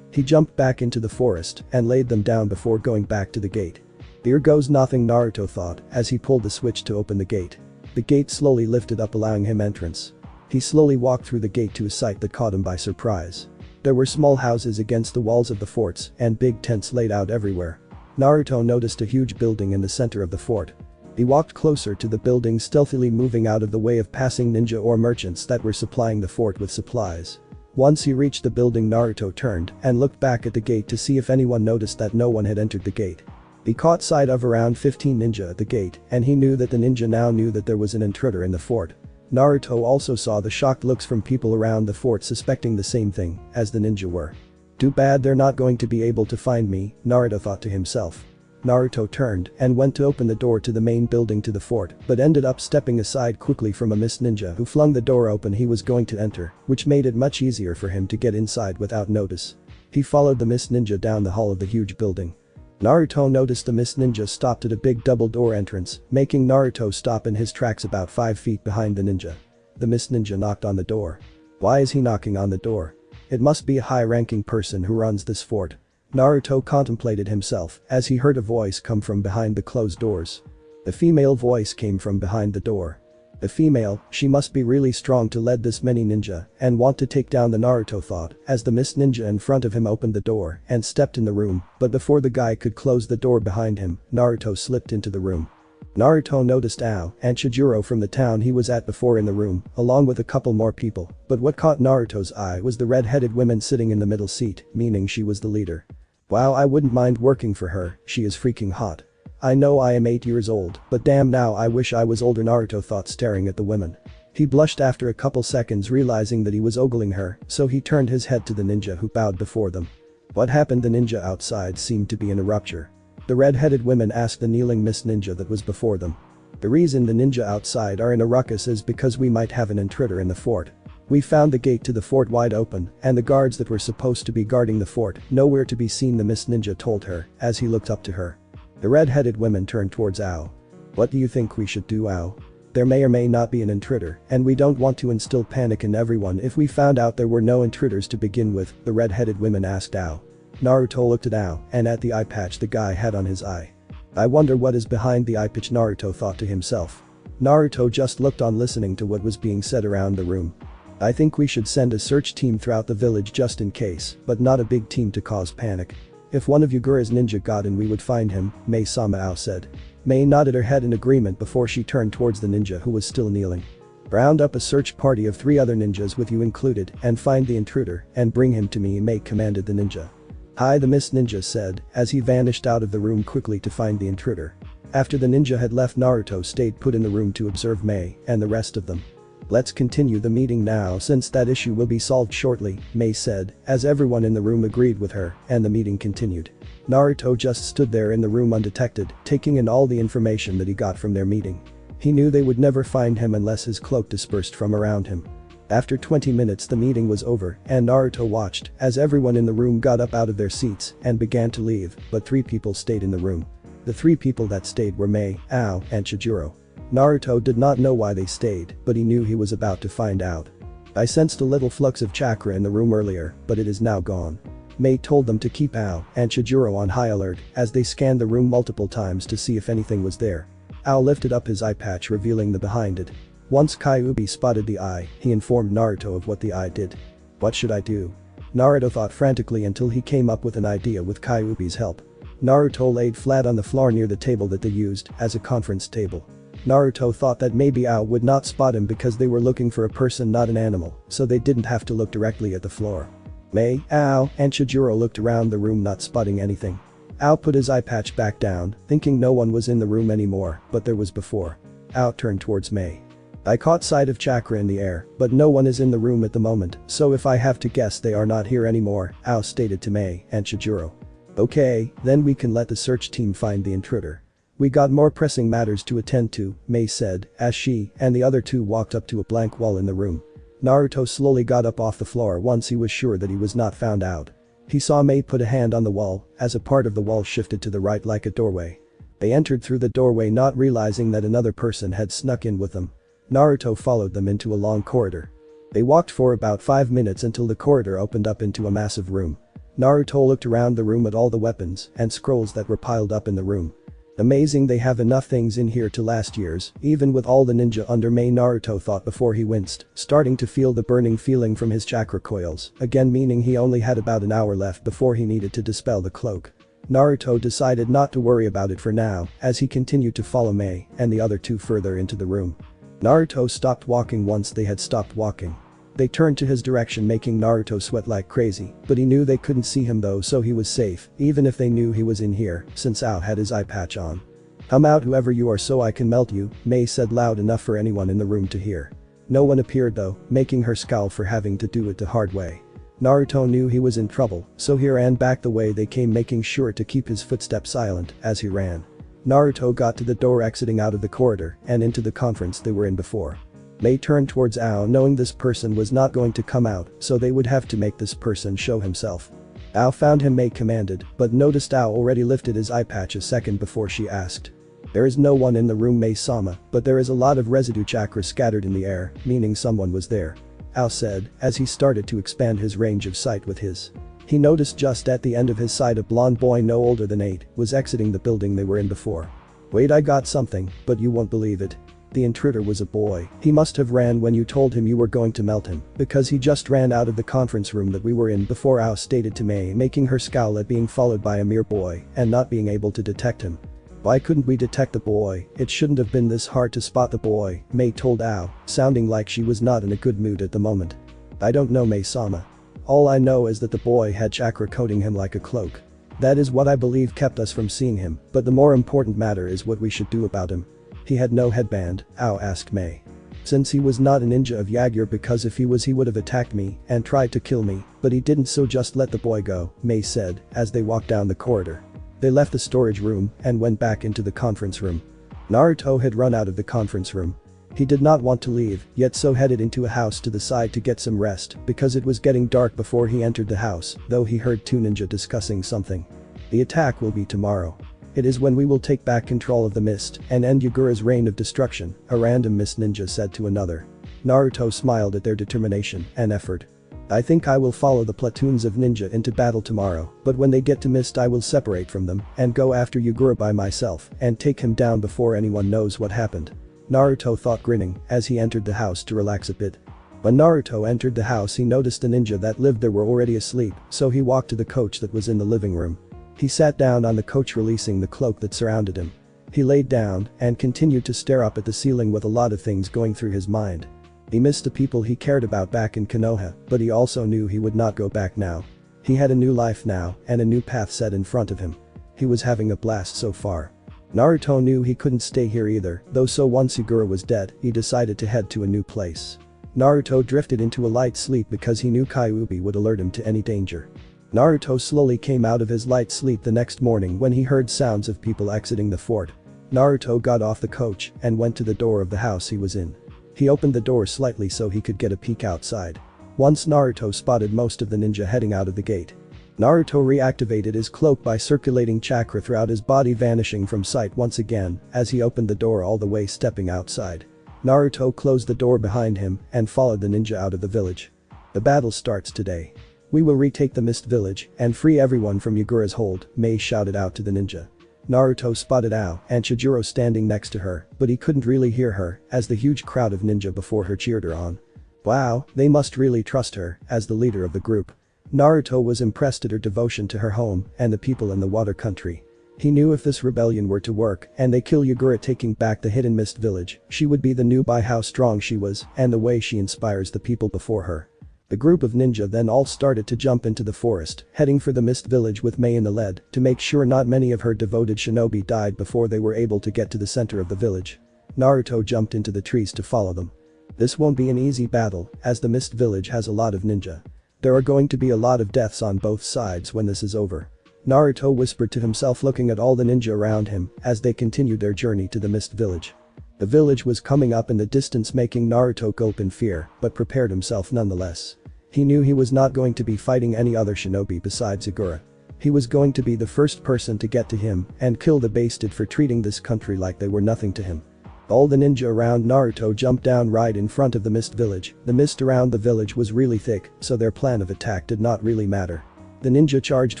He jumped back into the forest and laid them down before going back to the gate. Here goes nothing, Naruto thought as he pulled the switch to open the gate. The gate slowly lifted up, allowing him entrance. He slowly walked through the gate to a sight that caught him by surprise. There were small houses against the walls of the forts and big tents laid out everywhere. Naruto noticed a huge building in the center of the fort. He walked closer to the building, stealthily moving out of the way of passing ninja or merchants that were supplying the fort with supplies. Once he reached the building, Naruto turned and looked back at the gate to see if anyone noticed that no one had entered the gate. He caught sight of around 15 ninja at the gate, and he knew that the ninja now knew that there was an intruder in the fort. Naruto also saw the shocked looks from people around the fort, suspecting the same thing as the ninja were. Too bad they're not going to be able to find me, Naruto thought to himself. Naruto turned and went to open the door to the main building to the fort, but ended up stepping aside quickly from a mist ninja who flung the door open he was going to enter, which made it much easier for him to get inside without notice. He followed the mist ninja down the hall of the huge building. Naruto noticed the mist ninja stopped at a big double door entrance, making Naruto stop in his tracks about 5 feet behind the ninja. The mist ninja knocked on the door. Why is he knocking on the door? It must be a high-ranking person who runs this fort. Naruto contemplated himself as he heard a voice come from behind the closed doors. The female voice came from behind the door. The female, she must be really strong to lead this many ninja and want to take down the Naruto thought as the mist ninja in front of him opened the door and stepped in the room, but before the guy could close the door behind him, Naruto slipped into the room. Naruto noticed Ao and Chijuro from the town he was at before in the room, along with a couple more people, but what caught Naruto's eye was the red-headed woman sitting in the middle seat, meaning she was the leader. Wow, I wouldn't mind working for her, she is freaking hot. I know I am 8 years old, but damn, now I wish I was older, Naruto thought, staring at the women. He blushed after a couple seconds, realizing that he was ogling her, so he turned his head to the ninja who bowed before them. What happened? The ninja outside seemed to be in a rupture. The red-headed women asked the kneeling mist ninja that was before them. The reason the ninja outside are in a ruckus is because we might have an intruder in the fort. We found the gate to the fort wide open, and the guards that were supposed to be guarding the fort nowhere to be seen, the mist ninja told her as he looked up to her. The red-headed women turned towards Ao. What do you think we should do, Ao? There may or may not be an intruder, and we don't want to instill panic in everyone if we found out there were no intruders to begin with, the red-headed women asked Ao. Naruto looked at Ao and at the eye patch the guy had on his eye. I wonder what is behind the eye patch, Naruto thought to himself. Naruto just looked on, listening to what was being said around the room. I think we should send a search team throughout the village just in case, but not a big team to cause panic. If one of Yagura's ninja got in, we would find him, Mei-sama, Ao said. Mei nodded her head in agreement before she turned towards the ninja who was still kneeling. Round up a search party of 3 other ninjas with you included and find the intruder and bring him to me, Mei commanded the ninja. Hi, the mist ninja said as he vanished out of the room quickly to find the intruder. After the ninja had left, Naruto stayed put in the room to observe Mei and the rest of them. Let's continue the meeting now since that issue will be solved shortly, Mei said as everyone in the room agreed with her and the meeting continued. Naruto just stood there in the room undetected, taking in all the information that he got from their meeting. He knew they would never find him unless his cloak dispersed from around him. After 20 minutes the meeting was over and Naruto watched as everyone in the room got up out of their seats and began to leave, but 3 people stayed in the room. The 3 people that stayed were Mei, Ao, and Chijuro. Naruto did not know why they stayed, but he knew he was about to find out. I sensed a little flux of chakra in the room earlier, but it is now gone. Mei told them to keep Ao and Chijuro on high alert as they scanned the room multiple times to see if anything was there. Ao lifted up his eye patch, revealing the behind it. Once Kyuubi spotted the eye, he informed Naruto of what the eye did. What should I do? Naruto thought frantically until he came up with an idea with Kyuubi's help. Naruto laid flat on the floor near the table that they used as a conference table. Naruto thought that maybe Ao would not spot him because they were looking for a person, not an animal, so they didn't have to look directly at the floor. Mei, Ao, and Chijuro looked around the room, not spotting anything. Ao put his eye patch back down, thinking no one was in the room anymore, but there was before. Ao turned towards Mei. I caught sight of chakra in the air, but no one is in the room at the moment, so if I have to guess they are not here anymore, Ao stated to Mei and Chijuro. Okay, then we can let the search team find the intruder. We got more pressing matters to attend to, Mei said as she and the other 2 walked up to a blank wall in the room. Naruto slowly got up off the floor once he was sure that he was not found out. He saw Mei put a hand on the wall as a part of the wall shifted to the right like a doorway. They entered through the doorway, not realizing that another person had snuck in with them. Naruto followed them into a long corridor. They walked for about 5 minutes until the corridor opened up into a massive room. Naruto looked around the room at all the weapons and scrolls that were piled up in the room. Amazing, they have enough things in here to last years, even with all the ninja under Mei, Naruto thought before he winced, starting to feel the burning feeling from his chakra coils, again meaning he only had about an hour left before he needed to dispel the cloak. Naruto decided not to worry about it for now as he continued to follow Mei and the other two further into the room. Naruto stopped walking once they had stopped walking. They turned to his direction, making Naruto sweat like crazy, but he knew they couldn't see him though, so he was safe even if they knew he was in here since Ao had his eye patch on. "Come out whoever you are so I can melt you," Mei said loud enough for anyone in the room to hear. No one appeared though, making her scowl for having to do it the hard way. Naruto knew he was in trouble, so he ran back the way they came, making sure to keep his footsteps silent as he ran. Naruto got to the door exiting out of the corridor and into the conference they were in before. Mei turned towards Ao knowing this person was not going to come out, so they would have to make this person show himself. Ao found him, Mei commanded, but noticed Ao already lifted his eye patch a second before she asked. "There is no one in the room, Mei-sama, but there is a lot of residue chakra scattered in the air, meaning someone was there," Ao said as he started to expand his range of sight with his. He noticed just at the end of his sight a blonde boy no older than 8 was exiting the building they were in before. "Wait, I got something, but you won't believe it. The intruder was a boy. He must have ran when you told him you were going to melt him, because he just ran out of the conference room that we were in before," Ao stated to Mei, making her scowl at being followed by a mere boy and not being able to detect him. "Why couldn't we detect the boy? It shouldn't have been this hard to spot the boy," Mei told Ao, sounding like she was not in a good mood at the moment. "I don't know, Mei-sama. All I know is that the boy had chakra coating him like a cloak. That is what I believe kept us from seeing him, but the more important matter is what we should do about him." "He had no headband?" Ao asked Mei. "Since he was not a ninja of Yagura, because if he was he would have attacked me and tried to kill me, but he didn't, so just let the boy go," Mei said as they walked down the corridor. They left the storage room and went back into the conference room. Naruto had run out of the conference room. He did not want to leave, yet so headed into a house to the side to get some rest because it was getting dark before he entered the house, though he heard two ninja discussing something. "The attack will be tomorrow. It is when we will take back control of the mist and end Yagura's reign of destruction," a random mist ninja said to another. Naruto smiled at their determination and effort. "I think I will follow the platoons of ninja into battle tomorrow, but when they get to Mist I will separate from them and go after Yagura by myself and take him down before anyone knows what happened," Naruto thought, grinning as he entered the house to relax a bit. When Naruto entered the house, he noticed the ninja that lived there were already asleep, so he walked to the couch that was in the living room. He sat down on the couch, releasing the cloak that surrounded him. He laid down and continued to stare up at the ceiling with a lot of things going through his mind. He missed the people he cared about back in Konoha, but he also knew he would not go back now. He had a new life now and a new path set in front of him. He was having a blast so far. Naruto knew he couldn't stay here either, though, so once Yagura was dead, he decided to head to a new place. Naruto drifted into a light sleep because he knew Kyuubi would alert him to any danger. Naruto slowly came out of his light sleep the next morning when he heard sounds of people exiting the fort. Naruto got off the coach and went to the door of the house he was in. He opened the door slightly so he could get a peek outside. Once Naruto spotted most of the ninja heading out of the gate. Naruto reactivated his cloak by circulating chakra throughout his body, vanishing from sight once again as he opened the door all the way, stepping outside. Naruto closed the door behind him and followed the ninja out of the village. "The battle starts today. We will retake the Mist Village and free everyone from Yagura's hold," Mei shouted out to the ninja. Naruto spotted Ao and Chijiro standing next to her, but he couldn't really hear her as the huge crowd of ninja before her cheered her on. Wow, they must really trust her as the leader of the group. Naruto was impressed at her devotion to her home and the people in the water country. He knew if this rebellion were to work and they kill Yagura, taking back the hidden Mist Village, she would be the new by how strong she was and the way she inspires the people before her. The group of ninja then all started to jump into the forest, heading for the Mist Village with Mei in the lead to make sure not many of her devoted shinobi died before they were able to get to the center of the village. Naruto jumped into the trees to follow them. This won't be an easy battle as the Mist Village has a lot of ninja. There are going to be a lot of deaths on both sides when this is over. Naruto whispered to himself, looking at all the ninja around him as they continued their journey to the Mist Village. The village was coming up in the distance, making Naruto gulp in fear, but prepared himself nonetheless. He knew he was not going to be fighting any other shinobi besides Yagura. He was going to be the first person to get to him and kill the bastard for treating this country like they were nothing to him. All the ninja around Naruto jumped down right in front of the Mist Village. The mist around the village was really thick, so their plan of attack did not really matter. The ninja charged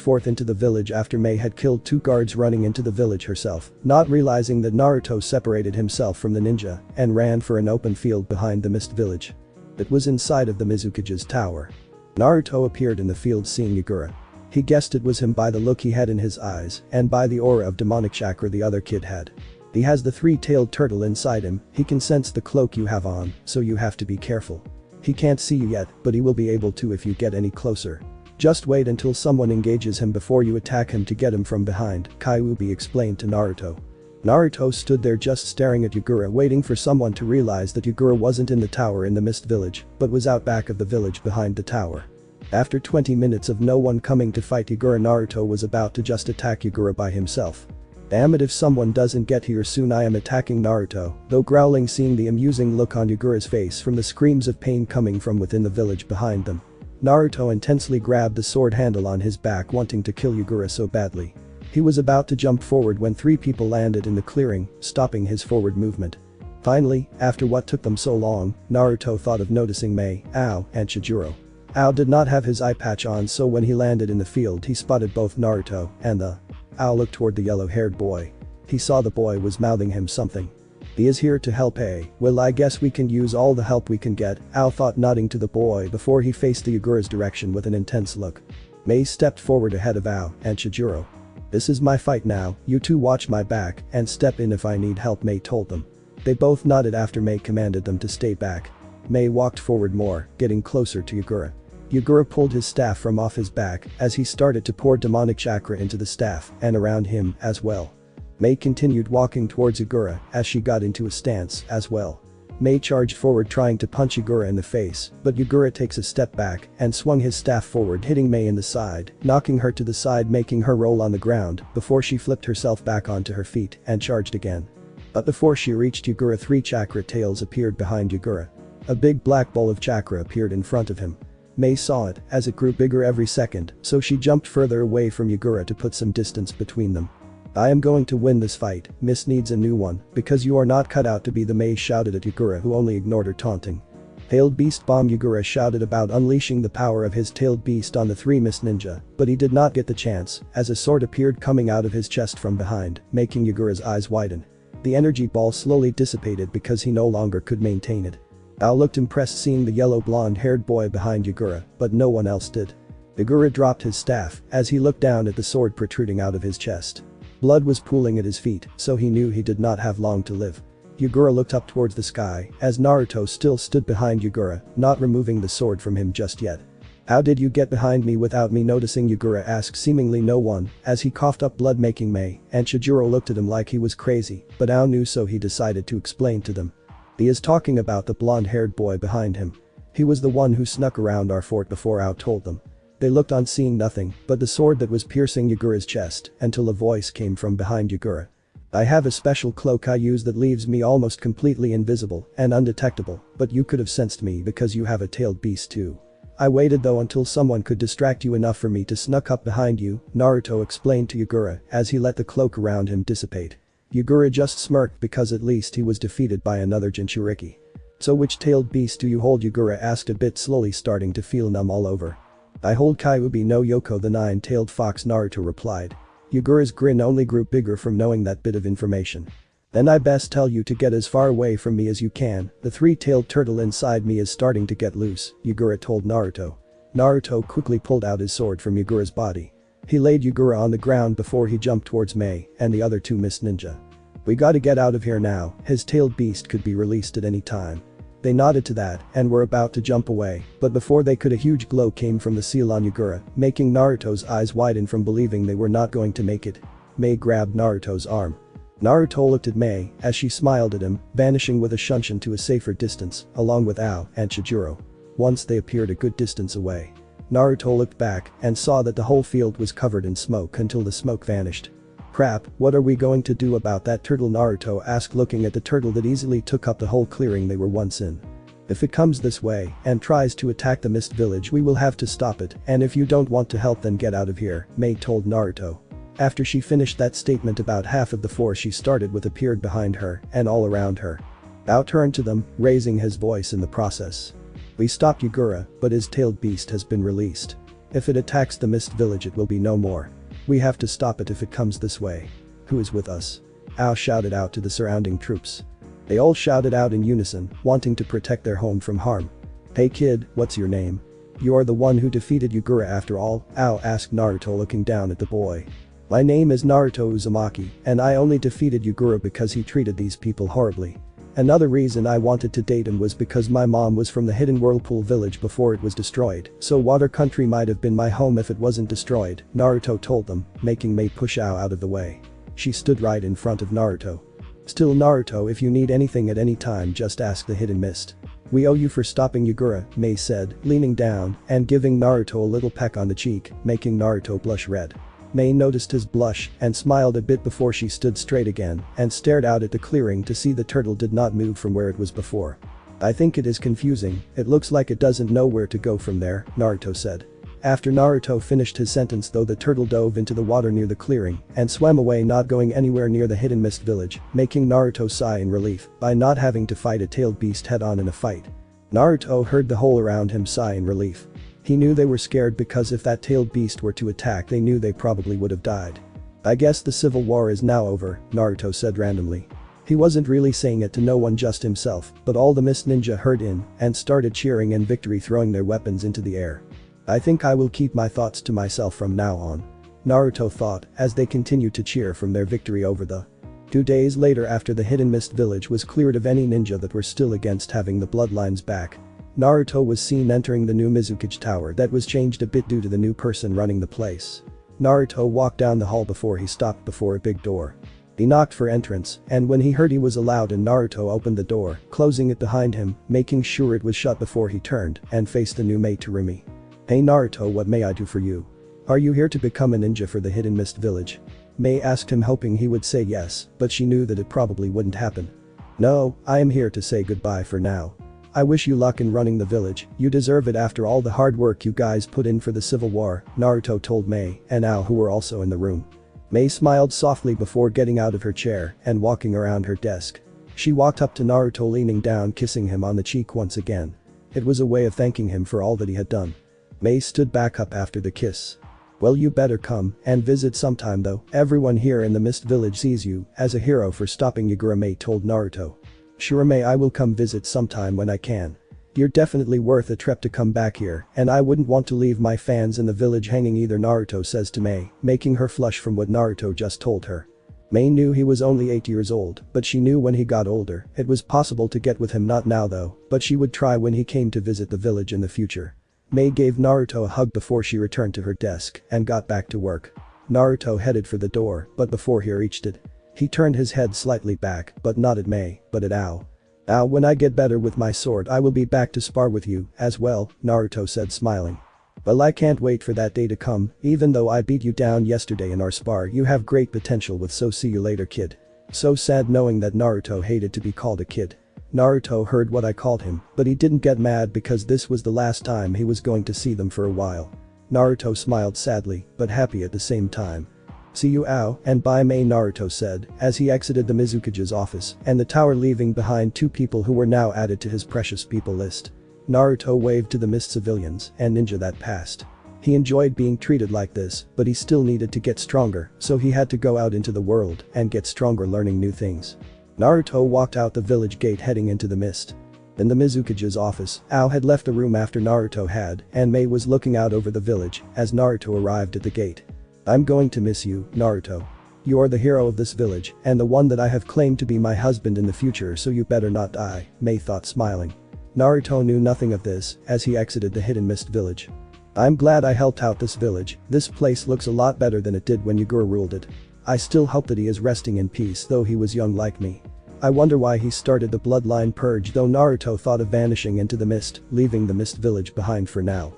forth into the village after Mei had killed 2 guards, running into the village herself, not realizing that Naruto separated himself from the ninja and ran for an open field behind the Mist Village. It was inside of the Mizukage's tower. Naruto appeared in the field, seeing Yagura. He guessed it was him by the look he had in his eyes and by the aura of demonic chakra the other kid had. He has the three-tailed turtle inside him, he can sense the cloak you have on, so you have to be careful. He can't see you yet, but he will be able to if you get any closer. Just wait until someone engages him before you attack him to get him from behind, Kyuubi explained to Naruto. Naruto stood there just staring at Yagura, waiting for someone to realize that Yagura wasn't in the tower in the Mist Village, but was out back of the village behind the tower. After 20 minutes of no one coming to fight Yagura, Naruto was about to just attack Yagura by himself. Damn it, if someone doesn't get here soon I am attacking Naruto, though growling, seeing the amusing look on Yagura's face from the screams of pain coming from within the village behind them. Naruto intensely grabbed the sword handle on his back, wanting to kill Yagura so badly. He was about to jump forward when 3 people landed in the clearing, stopping his forward movement. Finally, after what took them so long, Naruto thought of noticing Mei, Ao, and Chijuro. Ao did not have his eye patch on, so when he landed in the field he spotted both Naruto and the Ao looked toward the yellow-haired boy. He saw the boy was mouthing him something. He is here to help, eh? Well, I guess we can use all the help we can get, Ao thought, nodding to the boy before he faced the Yagura's direction with an intense look. Mei stepped forward ahead of Ao and Chijuro. This is my fight now, you two watch my back and step in if I need help, Mei told them. They both nodded after Mei commanded them to stay back. Mei walked forward more, getting closer to Yagura. Yagura pulled his staff from off his back as he started to pour demonic chakra into the staff and around him as well. Mei continued walking towards Yagura as she got into a stance as well. Mei charged forward trying to punch Yagura in the face, but Yagura takes a step back and swung his staff forward, hitting Mei in the side, knocking her to the side, making her roll on the ground before she flipped herself back onto her feet and charged again. But before she reached Yagura, 3 chakra tails appeared behind Yagura. A big black ball of chakra appeared in front of him. Mei saw it as it grew bigger every second, so she jumped further away from Yagura to put some distance between them. I am going to win this fight, Miss needs a new one, because you are not cut out to be the Mei shouted at Yagura, who only ignored her taunting. Tailed Beast Bomb, Yagura shouted about unleashing the power of his tailed beast on the 3 Mist Ninja, but he did not get the chance as a sword appeared coming out of his chest from behind, making Yagura's eyes widen. The energy ball slowly dissipated because he no longer could maintain it. Ao looked impressed seeing the yellow blonde-haired boy behind Yagura, but no one else did. Yagura dropped his staff as he looked down at the sword protruding out of his chest. Blood was pooling at his feet, so he knew he did not have long to live. Yagura looked up towards the sky as Naruto still stood behind Yagura, not removing the sword from him just yet. How did you get behind me without me noticing? Yagura asked seemingly no one as he coughed up blood, making Mei and Chijuro looked at him like he was crazy, but Ao knew, so he decided to explain to them. He is talking about the blonde-haired boy behind him. He was the one who snuck around our fort before, Ao told them. They looked on, seeing nothing but the sword that was piercing Yagura's chest until a voice came from behind Yagura. I have a special cloak I use that leaves me almost completely invisible and undetectable, but you could have sensed me because you have a tailed beast too. I waited though until someone could distract you enough for me to snuck up behind you, Naruto explained to Yagura as he let the cloak around him dissipate. Yagura just smirked because at least he was defeated by another Jinchuriki. So which tailed beast do you hold? Yagura asked a bit slowly, starting to feel numb all over. I hold Kyuubi no Yoko, the 9-tailed fox, Naruto replied. Yagura's grin only grew bigger from knowing that bit of information. Then I best tell you to get as far away from me as you can, the 3-tailed turtle inside me is starting to get loose, Yagura told Naruto. Naruto quickly pulled out his sword from Yagura's body. He laid Yagura on the ground before he jumped towards Mei and the other 2 Mist Ninja. We gotta get out of here now, his tailed beast could be released at any time. They nodded to that and were about to jump away, but before they could, a huge glow came from the seal on Yagura, making Naruto's eyes widen from believing they were not going to make it. Mei grabbed Naruto's arm. Naruto looked at Mei as she smiled at him, vanishing with a shunshin to a safer distance, along with Ao and Chijuro. Once they appeared a good distance away, Naruto looked back and saw that the whole field was covered in smoke until the smoke vanished. Crap, what are we going to do about that turtle? Naruto asked, looking at the turtle that easily took up the whole clearing they were once in. If it comes this way and tries to attack the Mist Village, we will have to stop it, and if you don't want to help then get out of here, Mei told Naruto. After she finished that statement, about half of the force she started with appeared behind her and all around her. Ao turned to them, raising his voice in the process. We stopped Yagura, but his tailed beast has been released. If it attacks the Mist Village it will be no more. We have to stop it if it comes this way. Who is with us? Ao shouted out to the surrounding troops. They all shouted out in unison, wanting to protect their home from harm. Hey kid, what's your name? You're the one who defeated Yagura after all? Ao asked Naruto looking down at the boy. My name is Naruto Uzumaki, and I only defeated Yagura because he treated these people horribly. Another reason I wanted to date him was because my mom was from the hidden whirlpool village before it was destroyed, so water country might have been my home if it wasn't destroyed, Naruto told them, making Mei push Ao out of the way. She stood right in front of Naruto. Still Naruto, if you need anything at any time just ask the hidden mist. We owe you for stopping Yagura, Mei said, leaning down and giving Naruto a little peck on the cheek, making Naruto blush red. Mei noticed his blush and smiled a bit before she stood straight again and stared out at the clearing to see the turtle did not move from where it was before. I think it is confusing, it looks like it doesn't know where to go from there, Naruto said. After Naruto finished his sentence though the turtle dove into the water near the clearing and swam away not going anywhere near the hidden mist village, making Naruto sigh in relief by not having to fight a tailed beast head-on in a fight. Naruto heard the whole around him sigh in relief. He knew they were scared because if that tailed beast were to attack they knew they probably would have died. I guess the civil war is now over, Naruto said randomly. He wasn't really saying it to no one just himself, but all the mist ninja heard in and started cheering in victory throwing their weapons into the air. I think I will keep my thoughts to myself from now on. Naruto thought as they continued to cheer from their victory over the 2 days later after the hidden mist village was cleared of any ninja that were still against having the bloodlines back. Naruto was seen entering the new Mizukage tower that was changed a bit due to the new person running the place. Naruto walked down the hall before he stopped before a big door. He knocked for entrance, and when he heard he was allowed in Naruto opened the door, closing it behind him, making sure it was shut before he turned and faced the new Mei Terumi. Hey Naruto, what may I do for you? Are you here to become a ninja for the hidden mist village? Mei asked him hoping he would say yes, but she knew that it probably wouldn't happen. No, I am here to say goodbye for now. I wish you luck in running the village, you deserve it after all the hard work you guys put in for the civil war, Naruto told Mei and Ao who were also in the room. Mei smiled softly before getting out of her chair and walking around her desk. She walked up to Naruto leaning down kissing him on the cheek once again. It was a way of thanking him for all that he had done. Mei stood back up after the kiss. Well you better come and visit sometime though, everyone here in the mist village sees you as a hero for stopping Yagura, Mei told Naruto. Sure Mei, I will come visit sometime when I can. You're definitely worth a trip to come back here and I wouldn't want to leave my fans in the village hanging either, Naruto says to Mei, making her flush from what Naruto just told her. Mei knew he was only 8 years old, but she knew when he got older it was possible to get with him, not now though, but she would try when he came to visit the village in the future. Mei gave Naruto a hug before she returned to her desk and got back to work. Naruto headed for the door, but before he reached it, he turned his head slightly back, but not at Mei, but at Ao. Ao, when I get better with my sword I will be back to spar with you as well, Naruto said smiling. Well, I can't wait for that day to come, even though I beat you down yesterday in our spar you have great potential with, so see you later kid. So sad knowing that Naruto hated to be called a kid. Naruto heard what I called him, but he didn't get mad because this was the last time he was going to see them for a while. Naruto smiled sadly, but happy at the same time. See you Ao, and bye Mei, Naruto said as he exited the Mizukage's office and the tower, leaving behind 2 people who were now added to his precious people list. Naruto waved to the mist civilians and ninja that passed. He enjoyed being treated like this, but he still needed to get stronger, so he had to go out into the world and get stronger learning new things. Naruto walked out the village gate heading into the mist. In the Mizukage's office, Ao had left the room after Naruto had, and Mei was looking out over the village as Naruto arrived at the gate. I'm going to miss you, Naruto. You're the hero of this village and the one that I have claimed to be my husband in the future, so you better not die, Mei thought smiling. Naruto knew nothing of this as he exited the hidden mist village. I'm glad I helped out this village, this place looks a lot better than it did when Yagura ruled it. I still hope that he is resting in peace though he was young like me. I wonder why he started the bloodline purge though. Naruto thought of vanishing into the mist, leaving the mist village behind for now.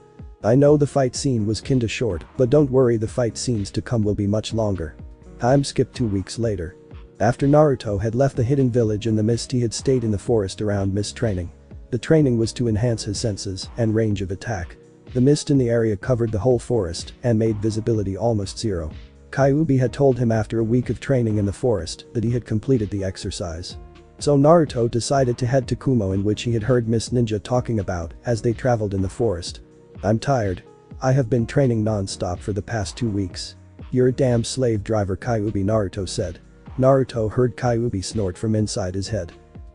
I know the fight scene was kinda short, but don't worry, the fight scenes to come will be much longer. Time skipped 2 weeks later. After Naruto had left the hidden village in the mist, he had stayed in the forest around mist training. The training was to enhance his senses and range of attack. The mist in the area covered the whole forest and made visibility almost zero. Kyuubi had told him after a week of training in the forest that he had completed the exercise. So Naruto decided to head to Kumo, in which he had heard Mist Ninja talking about as they traveled in the forest. I'm tired. I have been training non-stop for the past 2 weeks. You're a damn slave driver, Kyuubi, Naruto said. Naruto heard Kyuubi snort from inside his head.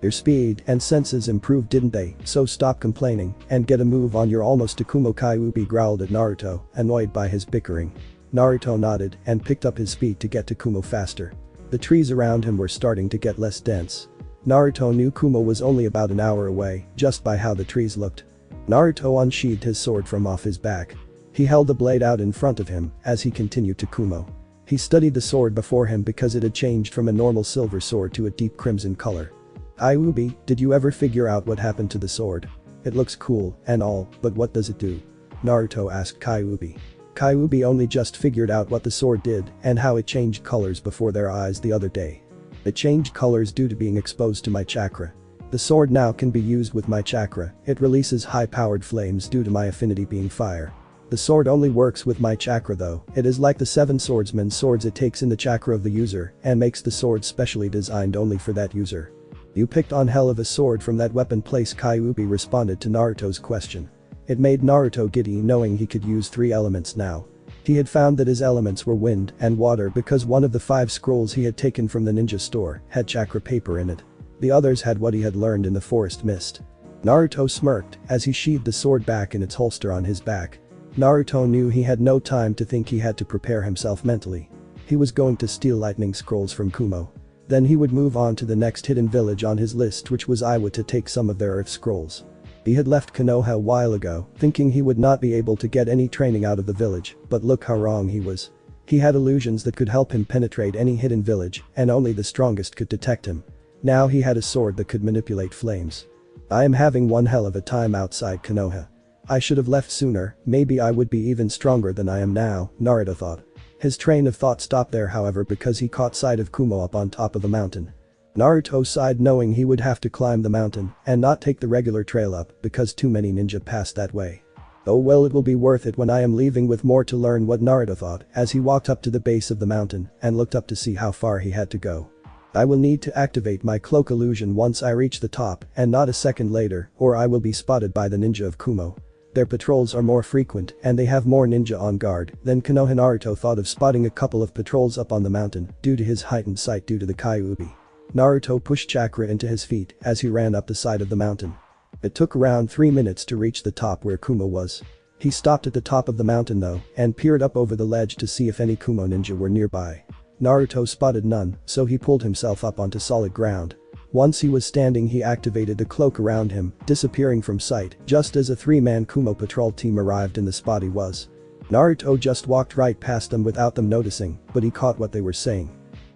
Your speed and senses improved, didn't they? So stop complaining and get a move on, you're almost to Kumo. Kyuubi growled at Naruto, annoyed by his bickering. Naruto nodded and picked up his speed to get to Kumo faster. The trees around him were starting to get less dense. Naruto knew Kumo was only about an hour away just by how the trees looked. Naruto unsheathed his sword from off his back. He held the blade out in front of him as he continued to Kumo. He studied the sword before him because it had changed from a normal silver sword to a deep crimson color. Kyuubi, did you ever figure out what happened to the sword? It looks cool and all, but what does it do? Naruto asked Kyuubi. Kyuubi only just figured out what the sword did and how it changed colors before their eyes the other day. It changed colors due to being exposed to my chakra. The sword now can be used with my chakra. It releases high-powered flames due to my affinity being fire. The sword only works with my chakra though. It is like the 7 swordsman's swords, it takes in the chakra of the user and makes the sword specially designed only for that user. You picked on hell of a sword from that weapon place, Kyuubi responded to Naruto's question. It made Naruto giddy knowing he could use 3 elements now. He had found that his elements were wind and water because one of the 5 scrolls he had taken from the ninja store had chakra paper in it. The others had what he had learned in the forest mist. Naruto smirked as he sheathed the sword back in its holster on his back. Naruto knew he had no time to think, he had to prepare himself mentally. He was going to steal lightning scrolls from Kumo. Then he would move on to the next hidden village on his list, which was Iwa, to take some of their earth scrolls. He had left Konoha a while ago, thinking he would not be able to get any training out of the village, but look how wrong he was. He had illusions that could help him penetrate any hidden village, and only the strongest could detect him. Now he had a sword that could manipulate flames. I am having one hell of a time outside Konoha. I should have left sooner, maybe I would be even stronger than I am now, Naruto thought. His train of thought stopped there however because he caught sight of Kumo up on top of the mountain. Naruto sighed knowing he would have to climb the mountain and not take the regular trail up because too many ninja passed that way. Oh well, it will be worth it when I am leaving with more to learn, what Naruto thought as he walked up to the base of the mountain and looked up to see how far he had to go. I will need to activate my cloak illusion once I reach the top and not a second later, or I will be spotted by the ninja of Kumo. Their patrols are more frequent and they have more ninja on guard than Konoha. Naruto thought of spotting a couple of patrols up on the mountain due to his heightened sight due to the Kyuubi. Naruto pushed chakra into his feet as he ran up the side of the mountain. It took around 3 minutes to reach the top where Kumo was. He stopped at the top of the mountain though and peered up over the ledge to see if any Kumo ninja were nearby. Naruto spotted none, so he pulled himself up onto solid ground. Once he was standing, he activated the cloak around him, disappearing from sight just as a 3-man Kumo patrol team arrived in the spot he was. Naruto just walked right past them without them noticing, but he caught what they were saying.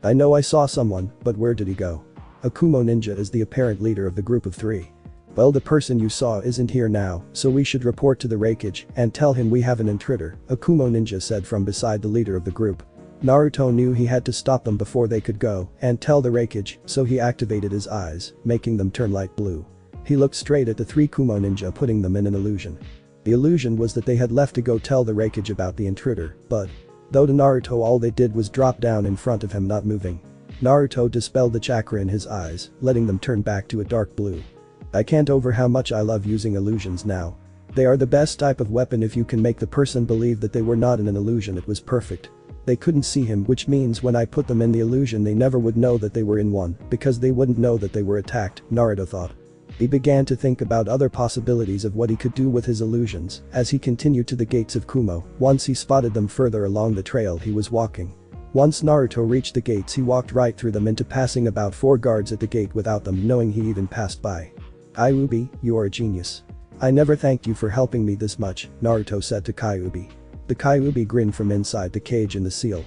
I know I saw someone, but where did he go? A Kumo ninja is the apparent leader of the group of 3. Well, the person you saw isn't here now, so we should report to the Raikage and tell him we have an intruder, a Kumo ninja said from beside the leader of the group. Naruto knew he had to stop them before they could go and tell the Raikage, so he activated his eyes, making them turn light blue. He looked straight at the 3 Kumo ninja, putting them in an illusion. The illusion was that they had left to go tell the Raikage about the intruder, but though to Naruto all they did was drop down in front of him, not moving. Naruto dispelled the chakra in his eyes, letting them turn back to a dark blue. I can't over how much I love using illusions now. They are the best type of weapon if you can make the person believe that they were not in an illusion. It was perfect. They couldn't see him, which means when I put them in the illusion they never would know that they were in one because they wouldn't know that they were attacked, Naruto thought. He began to think about other possibilities of what he could do with his illusions as he continued to the gates of Kumo once he spotted them further along the trail he was walking. Once Naruto reached the gates, he walked right through them into passing about 4 guards at the gate without them knowing he even passed by. Kyuubi, you are a genius. I never thanked you for helping me this much, Naruto said to Kyuubi. The Kyuubi grinned from inside the cage in the seal.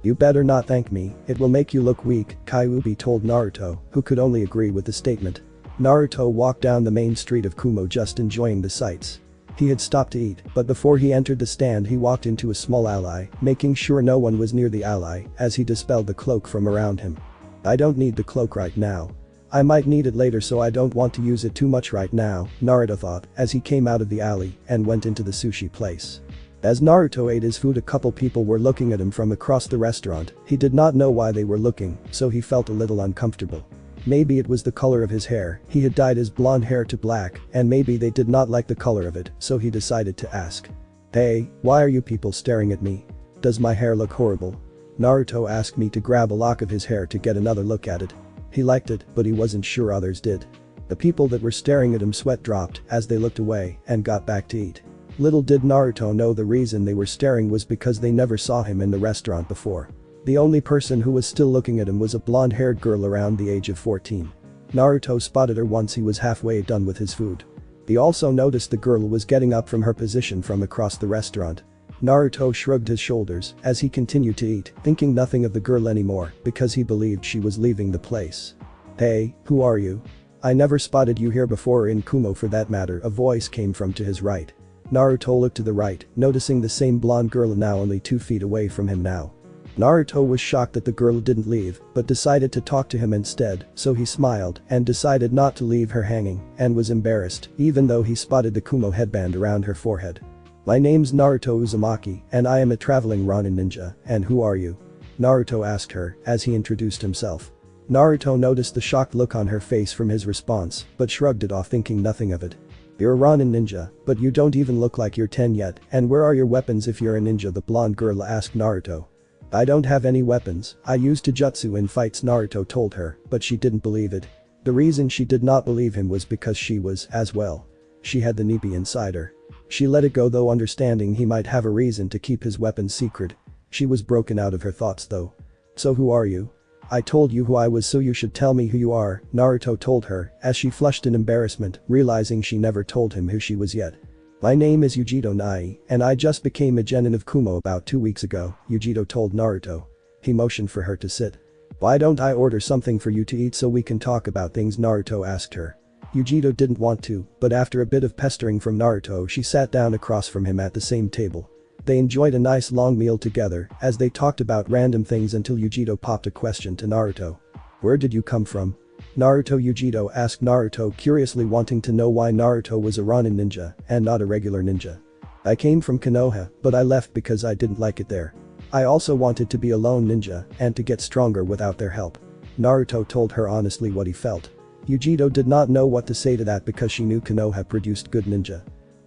You better not thank me, it will make you look weak, Kyuubi told Naruto, who could only agree with the statement. Naruto walked down the main street of Kumo just enjoying the sights. He had stopped to eat, but before he entered the stand he walked into a small alley, making sure no one was near the alley as he dispelled the cloak from around him. I don't need the cloak right now. I might need it later, so I don't want to use it too much right now, Naruto thought as he came out of the alley and went into the sushi place. As Naruto ate his food, a couple people were looking at him from across the restaurant. He did not know why they were looking, so he felt a little uncomfortable. Maybe it was the color of his hair, he had dyed his blonde hair to black, and maybe they did not like the color of it, so he decided to ask. Hey, why are you people staring at me? Does my hair look horrible? Naruto asked me to grab a lock of his hair to get another look at it. He liked it, but he wasn't sure others did. The people that were staring at him sweat dropped as they looked away and got back to eat. Little did Naruto know the reason they were staring was because they never saw him in the restaurant before. The only person who was still looking at him was a blonde-haired girl around the age of 14. Naruto spotted her once he was halfway done with his food. He also noticed the girl was getting up from her position from across the restaurant. Naruto shrugged his shoulders as he continued to eat, thinking nothing of the girl anymore because he believed she was leaving the place. "Hey, who are you? I never spotted you here before," or in Kumo for that matter, a voice came from to his right. Naruto looked to the right, noticing the same blonde girl now only 2 feet away from him now. Naruto was shocked that the girl didn't leave, but decided to talk to him instead, so he smiled and decided not to leave her hanging and was embarrassed even though he spotted the Kumo headband around her forehead. "My name's Naruto Uzumaki and I am a traveling Ronin ninja, and who are you?" Naruto asked her as he introduced himself. Naruto noticed the shocked look on her face from his response, but shrugged it off thinking nothing of it. "You're a Ronin ninja, but you don't even look like you're 10 yet, and where are your weapons if you're a ninja?" the blonde girl asked Naruto. "I don't have any weapons, I use Taijutsu in fights," Naruto told her, but she didn't believe it. The reason she did not believe him was because she was, as well. She had the Nibi inside her. She let it go though, understanding he might have a reason to keep his weapons secret. She was broken out of her thoughts though. "So who are you?" "I told you who I was, so you should tell me who you are," Naruto told her as she flushed in embarrassment, realizing she never told him who she was yet. "My name is Yujiro Nai, and I just became a genin of Kumo about 2 weeks ago," Yujiro told Naruto. He motioned for her to sit. "Why don't I order something for you to eat so we can talk about things?" Naruto asked her. Yujiro didn't want to, but after a bit of pestering from Naruto she sat down across from him at the same table. They enjoyed a nice long meal together as they talked about random things until Yujiro popped a question to Naruto. "Where did you come from?" Yujiro asked Naruto, curiously wanting to know why Naruto was a Ronin ninja and not a regular ninja. "I came from Konoha, but I left because I didn't like it there. I also wanted to be a lone ninja and to get stronger without their help." Naruto told her honestly what he felt. Yujiro did not know what to say to that because she knew Konoha produced good ninja.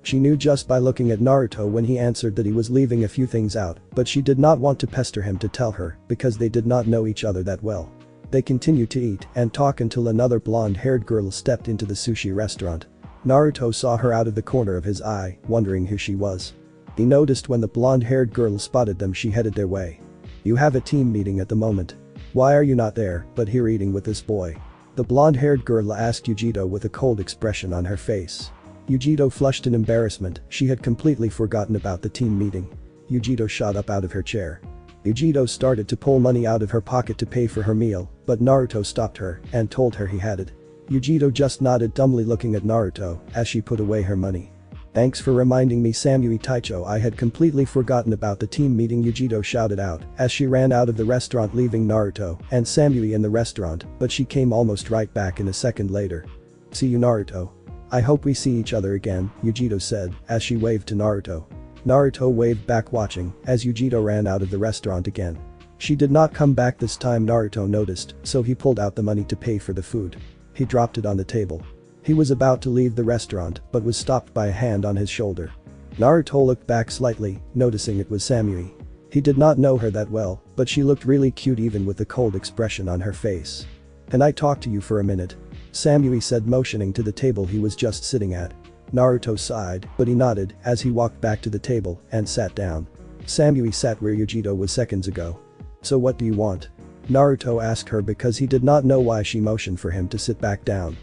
She knew just by looking at Naruto when he answered that he was leaving a few things out, but she did not want to pester him to tell her because they did not know each other that well. They continued to eat and talk until another blonde-haired girl stepped into the sushi restaurant. Naruto saw her out of the corner of his eye, wondering who she was. He noticed when the blonde-haired girl spotted them she headed their way. "You have a team meeting at the moment. Why are you not there, but here eating with this boy?" The blonde-haired girl asked Yujiro with a cold expression on her face. Yujiro flushed in embarrassment, she had completely forgotten about the team meeting. Yujiro shot up out of her chair. Yujiro started to pull money out of her pocket to pay for her meal, but Naruto stopped her and told her he had it. Yujiro just nodded, dumbly looking at Naruto as she put away her money. "Thanks for reminding me, Samui Taicho, I had completely forgotten about the team meeting," Yujiro shouted out as she ran out of the restaurant, leaving Naruto and Samui in the restaurant, but she came almost right back in a second later. "See you, Naruto. I hope we see each other again," Yujiro said as she waved to Naruto. Naruto waved back, watching as Yujiro ran out of the restaurant again. She did not come back this time, Naruto noticed, so he pulled out the money to pay for the food. He dropped it on the table. He was about to leave the restaurant but was stopped by a hand on his shoulder. Naruto looked back slightly, noticing it was Samui. He did not know her that well, but she looked really cute even with the cold expression on her face. "Can I talk to you for a minute?" Samui said, motioning to the table he was just sitting at. Naruto sighed, but he nodded as he walked back to the table and sat down. Samui sat where Yujiro was seconds ago. "So what do you want?" Naruto asked her because he did not know why she motioned for him to sit back down.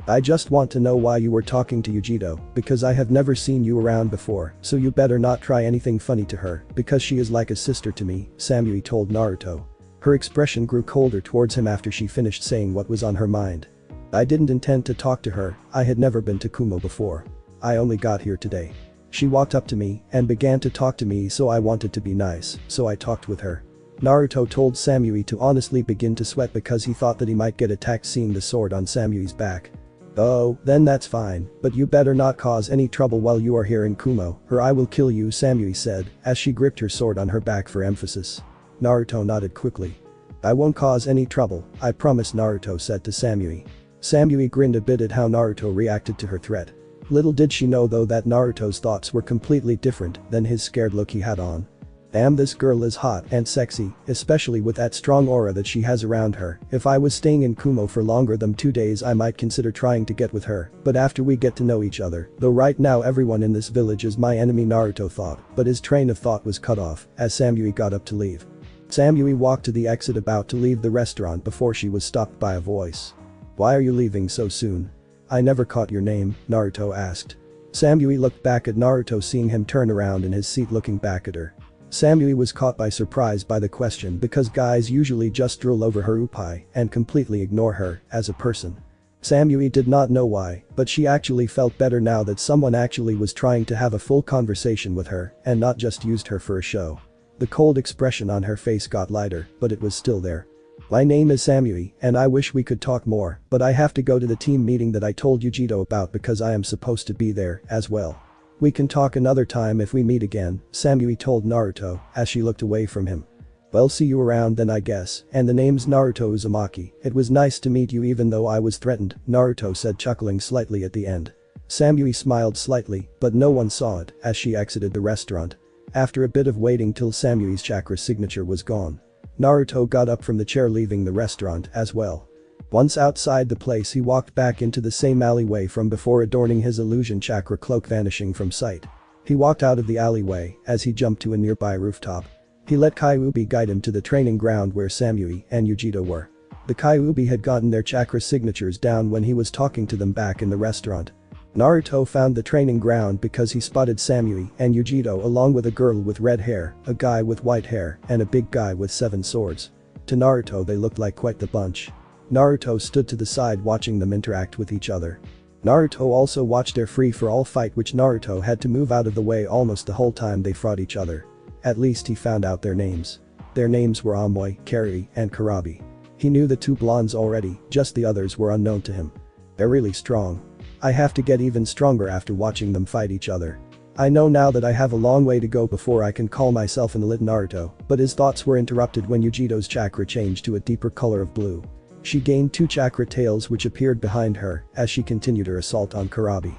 "I just want to know why you were talking to Yujiro, because I have never seen you around before, so you better not try anything funny to her, because she is like a sister to me," Samui told Naruto. Her expression grew colder towards him after she finished saying what was on her mind. "I didn't intend to talk to her, I had never been to Kumo before. I only got here today. She walked up to me and began to talk to me, so I wanted to be nice, so I talked with her." Naruto told Samui to honestly begin to sweat because he thought that he might get attacked seeing the sword on Samui's back. "Oh, then that's fine, but you better not cause any trouble while you are here in Kumo, or I will kill you," Samui said as she gripped her sword on her back for emphasis. Naruto nodded quickly. "I won't cause any trouble, I promise," Naruto said to Samui. Samui grinned a bit at how Naruto reacted to her threat. Little did she know though that Naruto's thoughts were completely different than his scared look he had on. Damn, this girl is hot and sexy, especially with that strong aura that she has around her. If I was staying in Kumo for longer than 2 days I might consider trying to get with her, but after we get to know each other, though right now everyone in this village is my enemy, Naruto thought, but his train of thought was cut off as Samui got up to leave. Samui walked to the exit about to leave the restaurant before she was stopped by a voice. Why are you leaving so soon? I never caught your name, Naruto asked. Samui looked back at Naruto, seeing him turn around in his seat looking back at her. Samui was caught by surprise by the question because guys usually just drool over her upai and completely ignore her as a person. Samui did not know why, but she actually felt better now that someone actually was trying to have a full conversation with her and not just used her for a show. The cold expression on her face got lighter, but it was still there. My name is Samui and I wish we could talk more, but I have to go to the team meeting that I told Yujito about because I am supposed to be there as well. We can talk another time if we meet again, Samui told Naruto as she looked away from him. Well, see you around then I guess, and the name's Naruto Uzumaki. It was nice to meet you even though I was threatened, Naruto said, chuckling slightly at the end. Samui smiled slightly, but no one saw it as she exited the restaurant. After a bit of waiting till Samui's chakra signature was gone, Naruto got up from the chair, leaving the restaurant as well. Once outside the place he walked back into the same alleyway from before, adorning his illusion chakra cloak vanishing from sight. He walked out of the alleyway as he jumped to a nearby rooftop. He let Kyuubi guide him to the training ground where Samui and Yujito were. The Kyuubi had gotten their chakra signatures down when he was talking to them back in the restaurant. Naruto found the training ground because he spotted Samui and Yujito along with a girl with red hair, a guy with white hair, and a big guy with 7 swords. To Naruto they looked like quite the bunch. Naruto stood to the side watching them interact with each other. Naruto also watched their free-for-all fight, which Naruto had to move out of the way almost the whole time they fought each other. At least he found out their names. Their names were Amoy, Kari, and Karabi. He knew the 2 blondes already, just the others were unknown to him. They're really strong. I have to get even stronger after watching them fight each other. I know now that I have a long way to go before I can call myself an elite Naruto, but his thoughts were interrupted when Yujito's chakra changed to a deeper color of blue. She gained 2 chakra tails which appeared behind her as she continued her assault on Karabi.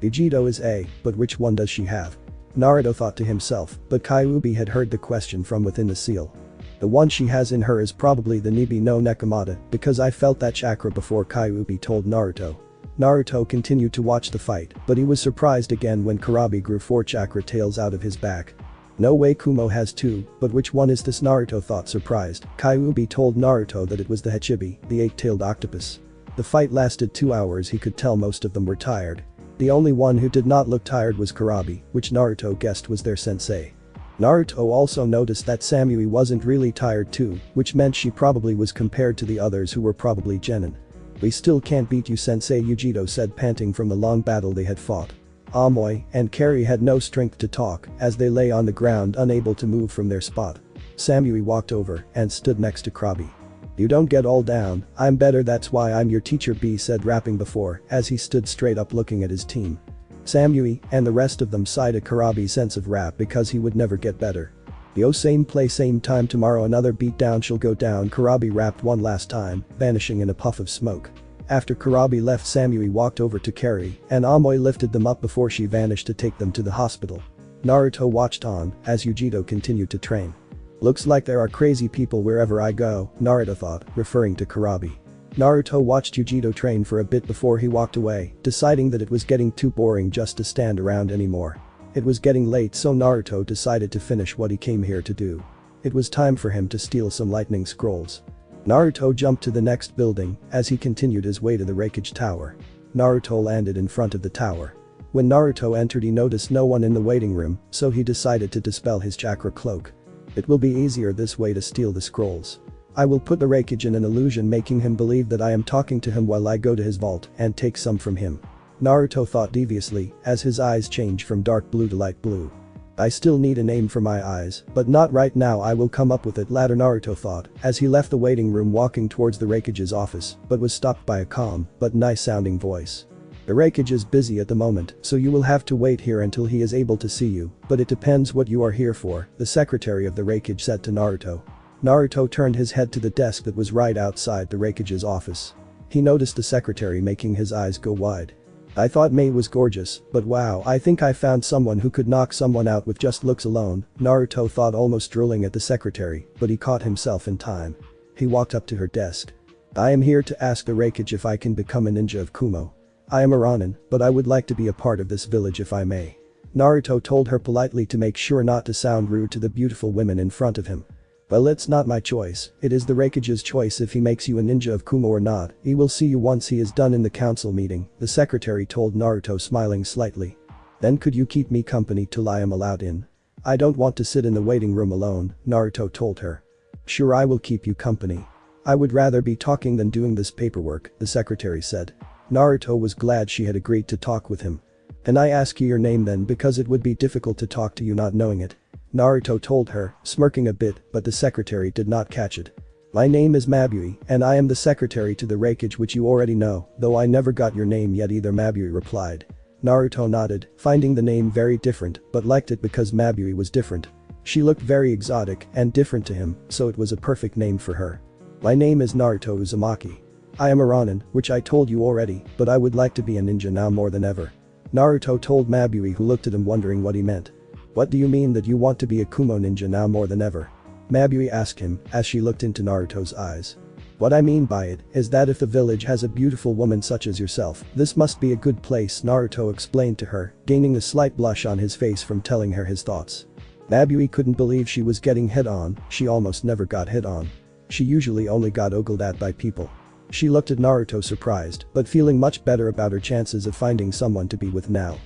Yujito is A, but which one does she have? Naruto thought to himself, but Kyuubi had heard the question from within the seal. The one she has in her is probably the Nibi no Nekomata because I felt that chakra before, Kyuubi told Naruto. Naruto continued to watch the fight, but he was surprised again when Karabi grew 4 chakra tails out of his back. No way, Kumo has 2, but which one is this? Naruto thought, surprised. Kyuubi told Naruto that it was the Hachibi, the 8-tailed octopus. The fight lasted 2 hours. He could tell most of them were tired. The only one who did not look tired was Karabi, which Naruto guessed was their sensei. Naruto also noticed that Samui wasn't really tired too, which meant she probably was compared to the others who were probably genin. We still can't beat you, Sensei, Yujito said, panting from the long battle they had fought. Amoy and Kari had no strength to talk as they lay on the ground unable to move from their spot. Samui walked over and stood next to Karabi. You don't get all down, I'm better, that's why I'm your teacher, B said, rapping before as he stood straight up looking at his team. Samui and the rest of them sighed at Karabi's sense of rap because he would never get better. Yo, same place same time tomorrow, another beatdown shall go down, Karabi rapped one last time, vanishing in a puff of smoke. After Karabi left, Samui walked over to Kari and Amoy lifted them up before she vanished to take them to the hospital. Naruto watched on as Yujito continued to train. Looks like there are crazy people wherever I go, Naruto thought, referring to Karabi. Naruto watched Yujito train for a bit before he walked away, deciding that it was getting too boring just to stand around anymore. It was getting late, so Naruto decided to finish what he came here to do. It was time for him to steal some lightning scrolls. Naruto jumped to the next building as he continued his way to the Raikage tower. Naruto landed in front of the tower. When Naruto entered, he noticed no one in the waiting room, so he decided to dispel his chakra cloak. It will be easier this way to steal the scrolls. I will put the Raikage in an illusion, making him believe that I am talking to him while I go to his vault and take some from him. Naruto thought deviously as his eyes changed from dark blue to light blue. I still need a name for my eyes, but not right now, I will come up with it later, Naruto thought as he left the waiting room walking towards the Raikage's office, but was stopped by a calm but nice sounding voice. The Raikage is busy at the moment, so you will have to wait here until he is able to see you, but it depends what you are here for, the secretary of the Raikage said to Naruto. Naruto turned his head to the desk that was right outside the Raikage's office. He noticed the secretary, making his eyes go wide. I thought Mei was gorgeous, but wow, I think I found someone who could knock someone out with just looks alone, Naruto thought, almost drooling at the secretary, but he caught himself in time. He walked up to her desk. I am here to ask the Raikage if I can become a ninja of Kumo. I am a Ronin, but I would like to be a part of this village if I may. Naruto told her politely to make sure not to sound rude to the beautiful women in front of him. Well, it's not my choice, it is the Raikage's choice if he makes you a ninja of Kumo or not. He will see you once he is done in the council meeting, the secretary told Naruto, smiling slightly. Then could you keep me company till I am allowed in? I don't want to sit in the waiting room alone, Naruto told her. Sure, I will keep you company. I would rather be talking than doing this paperwork, the secretary said. Naruto was glad she had agreed to talk with him. Can I ask you your name then, because it would be difficult to talk to you not knowing it? Naruto told her, smirking a bit, but the secretary did not catch it. My name is Mabui, and I am the secretary to the Raikage, which you already know, though I never got your name yet either, Mabui replied. Naruto nodded, finding the name very different, but liked it because Mabui was different. She looked very exotic and different to him, so it was a perfect name for her. My name is Naruto Uzumaki. I am a Ronin, which I told you already, but I would like to be a ninja now more than ever. Naruto told Mabui, who looked at him wondering what he meant. What do you mean that you want to be a Kumo ninja now more than ever? Mabui asked him as she looked into Naruto's eyes. What I mean by it is that if the village has a beautiful woman such as yourself, this must be a good place, Naruto explained to her, gaining a slight blush on his face from telling her his thoughts. Mabui couldn't believe she was getting hit on, she almost never got hit on. She usually only got ogled at by people. She looked at Naruto surprised, but feeling much better about her chances of finding someone to be with now.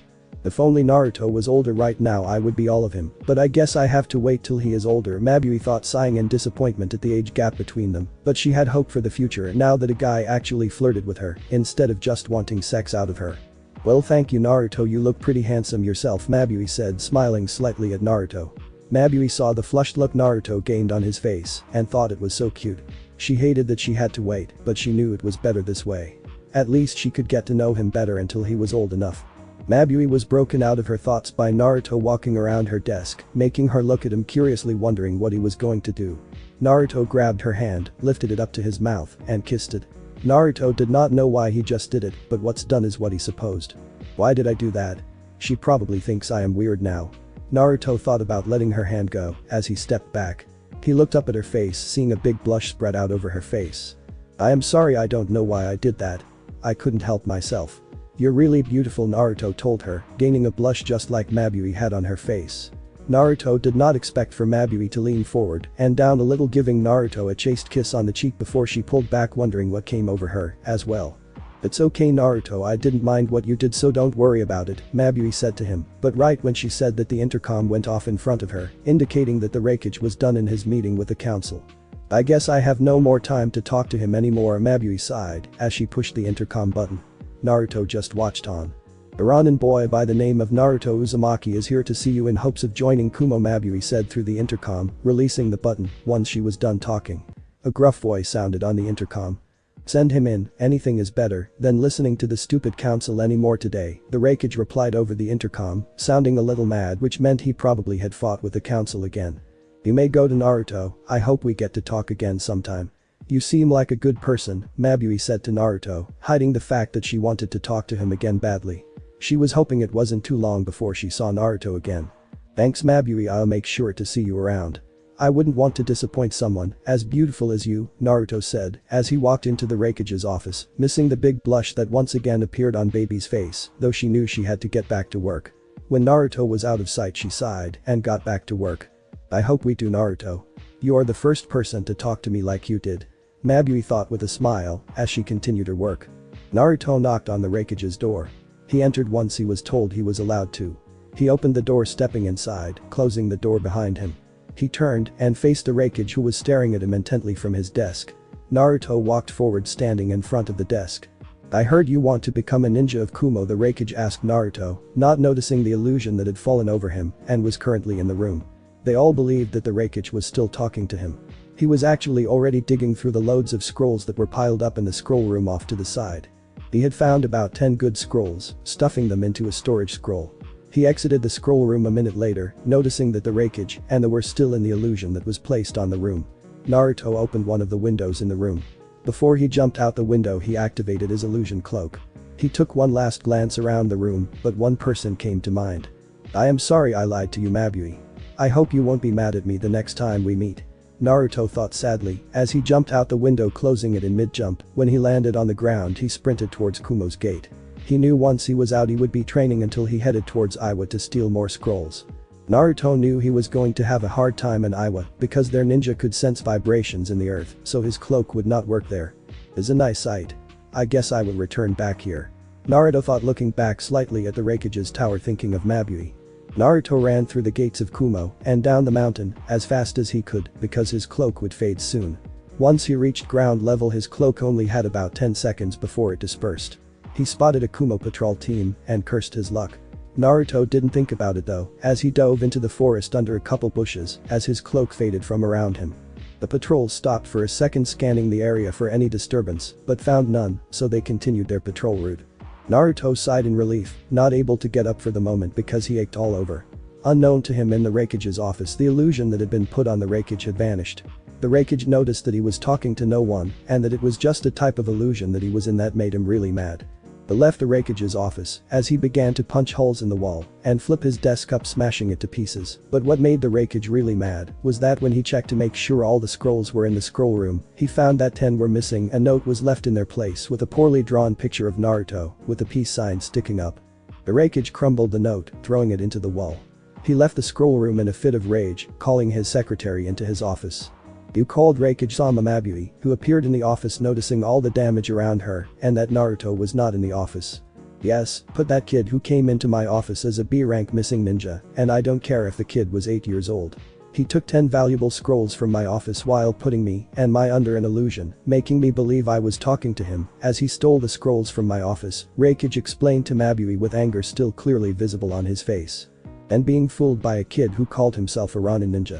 If only Naruto was older right now, I would be all of him, but I guess I have to wait till he is older, Mabui thought, sighing in disappointment at the age gap between them, but she had hope for the future now that a guy actually flirted with her, instead of just wanting sex out of her. Well, thank you Naruto, you look pretty handsome yourself, Mabui said, smiling slightly at Naruto. Mabui saw the flushed look Naruto gained on his face and thought it was so cute. She hated that she had to wait, but she knew it was better this way. At least she could get to know him better until he was old enough. Mabui was broken out of her thoughts by Naruto walking around her desk, making her look at him curiously, wondering what he was going to do. Naruto grabbed her hand, lifted it up to his mouth, and kissed it. Naruto did not know why he just did it, but what's done is what he supposed. Why did I do that? She probably thinks I am weird now. Naruto thought about letting her hand go as he stepped back. He looked up at her face, seeing a big blush spread out over her face. I am sorry, I don't know why I did that. I couldn't help myself. You're really beautiful, Naruto told her, gaining a blush just like Mabui had on her face. Naruto did not expect for Mabui to lean forward and down a little, giving Naruto a chaste kiss on the cheek before she pulled back, wondering what came over her as well. It's okay Naruto, I didn't mind what you did, so don't worry about it, Mabui said to him, but right when she said that, the intercom went off in front of her, indicating that the Raikage was done in his meeting with the council. I guess I have no more time to talk to him anymore, Mabui sighed as she pushed the intercom button. Naruto just watched on. A Ronin boy by the name of Naruto Uzumaki is here to see you in hopes of joining Kumo, Mabui said through the intercom, releasing the button once she was done talking. A gruff voice sounded on the intercom. Send him in, anything is better than listening to the stupid council anymore today, the Raikage replied over the intercom, sounding a little mad, which meant he probably had fought with the council again. You may go to Naruto, I hope we get to talk again sometime. You seem like a good person, Mabui said to Naruto, hiding the fact that she wanted to talk to him again badly. She was hoping it wasn't too long before she saw Naruto again. Thanks Mabui, I'll make sure to see you around. I wouldn't want to disappoint someone as beautiful as you, Naruto said as he walked into the Raikage's office, missing the big blush that once again appeared on baby's face, though she knew she had to get back to work. When Naruto was out of sight, she sighed and got back to work. I hope we do, Naruto. You are the first person to talk to me like you did. Mabui thought with a smile as she continued her work. Naruto knocked on the Raikage's door. He entered once he was told he was allowed to. He opened the door, stepping inside, closing the door behind him. He turned and faced the Raikage, who was staring at him intently from his desk. Naruto walked forward, standing in front of the desk. I heard you want to become a ninja of Kumo, the Raikage asked Naruto, not noticing the illusion that had fallen over him and was currently in the room. They all believed that the Raikage was still talking to him. He was actually already digging through the loads of scrolls that were piled up in the scroll room off to the side. He had found about 10 good scrolls, stuffing them into a storage scroll. He exited the scroll room a minute later, noticing that the Raikage and they were still in the illusion that was placed on the room. Naruto opened one of the windows in the room. Before he jumped out the window, he activated his illusion cloak. He took one last glance around the room, but one person came to mind. I am sorry I lied to you, Mabui. I hope you won't be mad at me the next time we meet. Naruto thought sadly as he jumped out the window, closing it in mid-jump. When he landed on the ground, he sprinted towards Kumo's gate. He knew once he was out he would be training until he headed towards Iwa to steal more scrolls. Naruto knew he was going to have a hard time in Iwa because their ninja could sense vibrations in the earth, so his cloak would not work there. It's a nice sight. I guess I will return back here. Naruto thought, looking back slightly at the Raikage's tower, thinking of Mabui. Naruto ran through the gates of Kumo and down the mountain as fast as he could because his cloak would fade soon. Once he reached ground level, his cloak only had about 10 seconds before it dispersed. He spotted a Kumo patrol team and cursed his luck. Naruto didn't think about it though, as he dove into the forest under a couple bushes as his cloak faded from around him. The patrols stopped for a second, scanning the area for any disturbance, but found none, so they continued their patrol route. Naruto sighed in relief, not able to get up for the moment because he ached all over. Unknown to him, in the Raikage's office, the illusion that had been put on the Raikage had vanished. The Raikage noticed that he was talking to no one and that it was just a type of illusion that he was in that made him really mad. He left the Raikage's office as he began to punch holes in the wall and flip his desk up, smashing it to pieces. But what made the Raikage really mad was that when he checked to make sure all the scrolls were in the scroll room, he found that 10 were missing. A note was left in their place with a poorly drawn picture of Naruto with a peace sign sticking up. The Raikage crumbled the note, throwing it into the wall. He left the scroll room in a fit of rage, calling his secretary into his office. You called Raikage-sama? Mabui, who appeared in the office, noticing all the damage around her and that Naruto was not in the office. Yes, put that kid who came into my office as a B-rank missing ninja, and I don't care if the kid was 8 years old. He took 10 valuable scrolls from my office while putting me and my under an illusion, making me believe I was talking to him as he stole the scrolls from my office, Raikage explained to Mabui with anger still clearly visible on his face. And being fooled by a kid who called himself a Ronin ninja.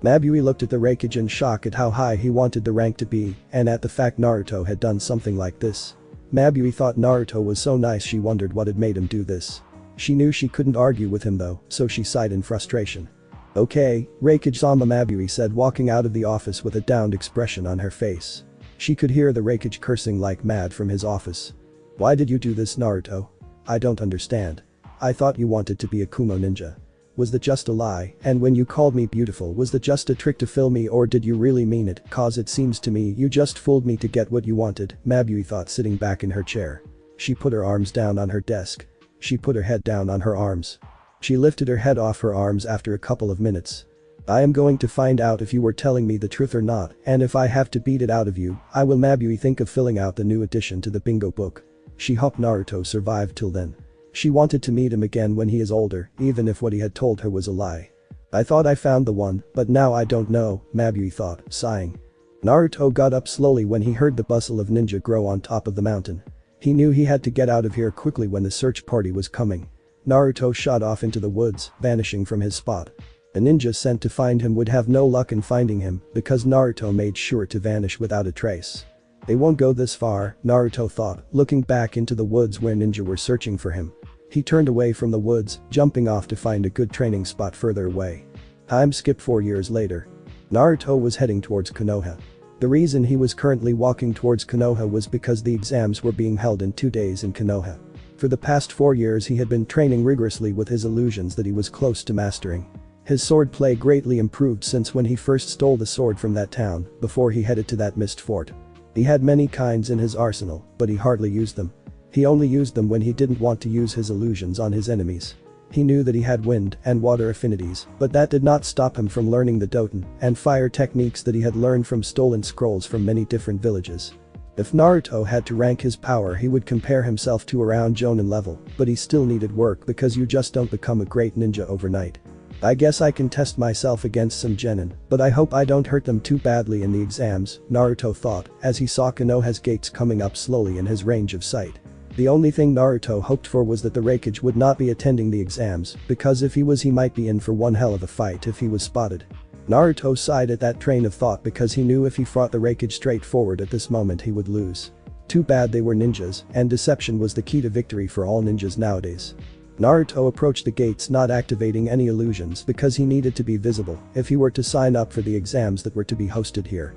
Mabui looked at the Raikage in shock at how high he wanted the rank to be and at the fact Naruto had done something like this. Mabui thought Naruto was so nice, she wondered what had made him do this. She knew she couldn't argue with him though, so she sighed in frustration. Okay, Raikage-sama, Mabui said, walking out of the office with a downed expression on her face. She could hear the Raikage cursing like mad from his office. Why did you do this, Naruto? I don't understand. I thought you wanted to be a Kumo ninja. Was that just a lie? And when you called me beautiful, was that just a trick to fool me, or did you really mean it? Cause it seems to me you just fooled me to get what you wanted, Mabui thought, sitting back in her chair. She put her arms down on her desk. She put her head down on her arms. She lifted her head off her arms after a couple of minutes. I am going to find out if you were telling me the truth or not, and if I have to beat it out of you, I will. Mabui think of filling out the new addition to the bingo book. She hoped Naruto survived till then. She wanted to meet him again when he is older, even if what he had told her was a lie. I thought I found the one, but now I don't know, Mabui thought, sighing. Naruto got up slowly when he heard the bustle of ninja grow on top of the mountain. He knew he had to get out of here quickly when the search party was coming. Naruto shot off into the woods, vanishing from his spot. The ninja sent to find him would have no luck in finding him because Naruto made sure to vanish without a trace. They won't go this far, Naruto thought, looking back into the woods where ninja were searching for him. He turned away from the woods, jumping off to find a good training spot further away. Time skip 4 years later. Naruto was heading towards Konoha. The reason he was currently walking towards Konoha was because the exams were being held in 2 days in Konoha. For the past 4 years he had been training rigorously with his illusions that he was close to mastering. His swordplay greatly improved since when he first stole the sword from that town before he headed to that mist fort. He had many kinds in his arsenal, but he hardly used them. He only used them when he didn't want to use his illusions on his enemies. He knew that he had wind and water affinities, but that did not stop him from learning the Doten and fire techniques that he had learned from stolen scrolls from many different villages. If Naruto had to rank his power, he would compare himself to around Jonin level, but he still needed work because you just don't become a great ninja overnight. I guess I can test myself against some genin, but I hope I don't hurt them too badly in the exams, Naruto thought as he saw Konoha's gates coming up slowly in his range of sight. The only thing Naruto hoped for was that the Raikage would not be attending the exams, because if he was, he might be in for one hell of a fight if he was spotted. Naruto sighed at that train of thought because he knew if he fought the Raikage straightforward at this moment he would lose. Too bad they were ninjas, and deception was the key to victory for all ninjas nowadays. Naruto approached the gates, not activating any illusions because he needed to be visible if he were to sign up for the exams that were to be hosted here.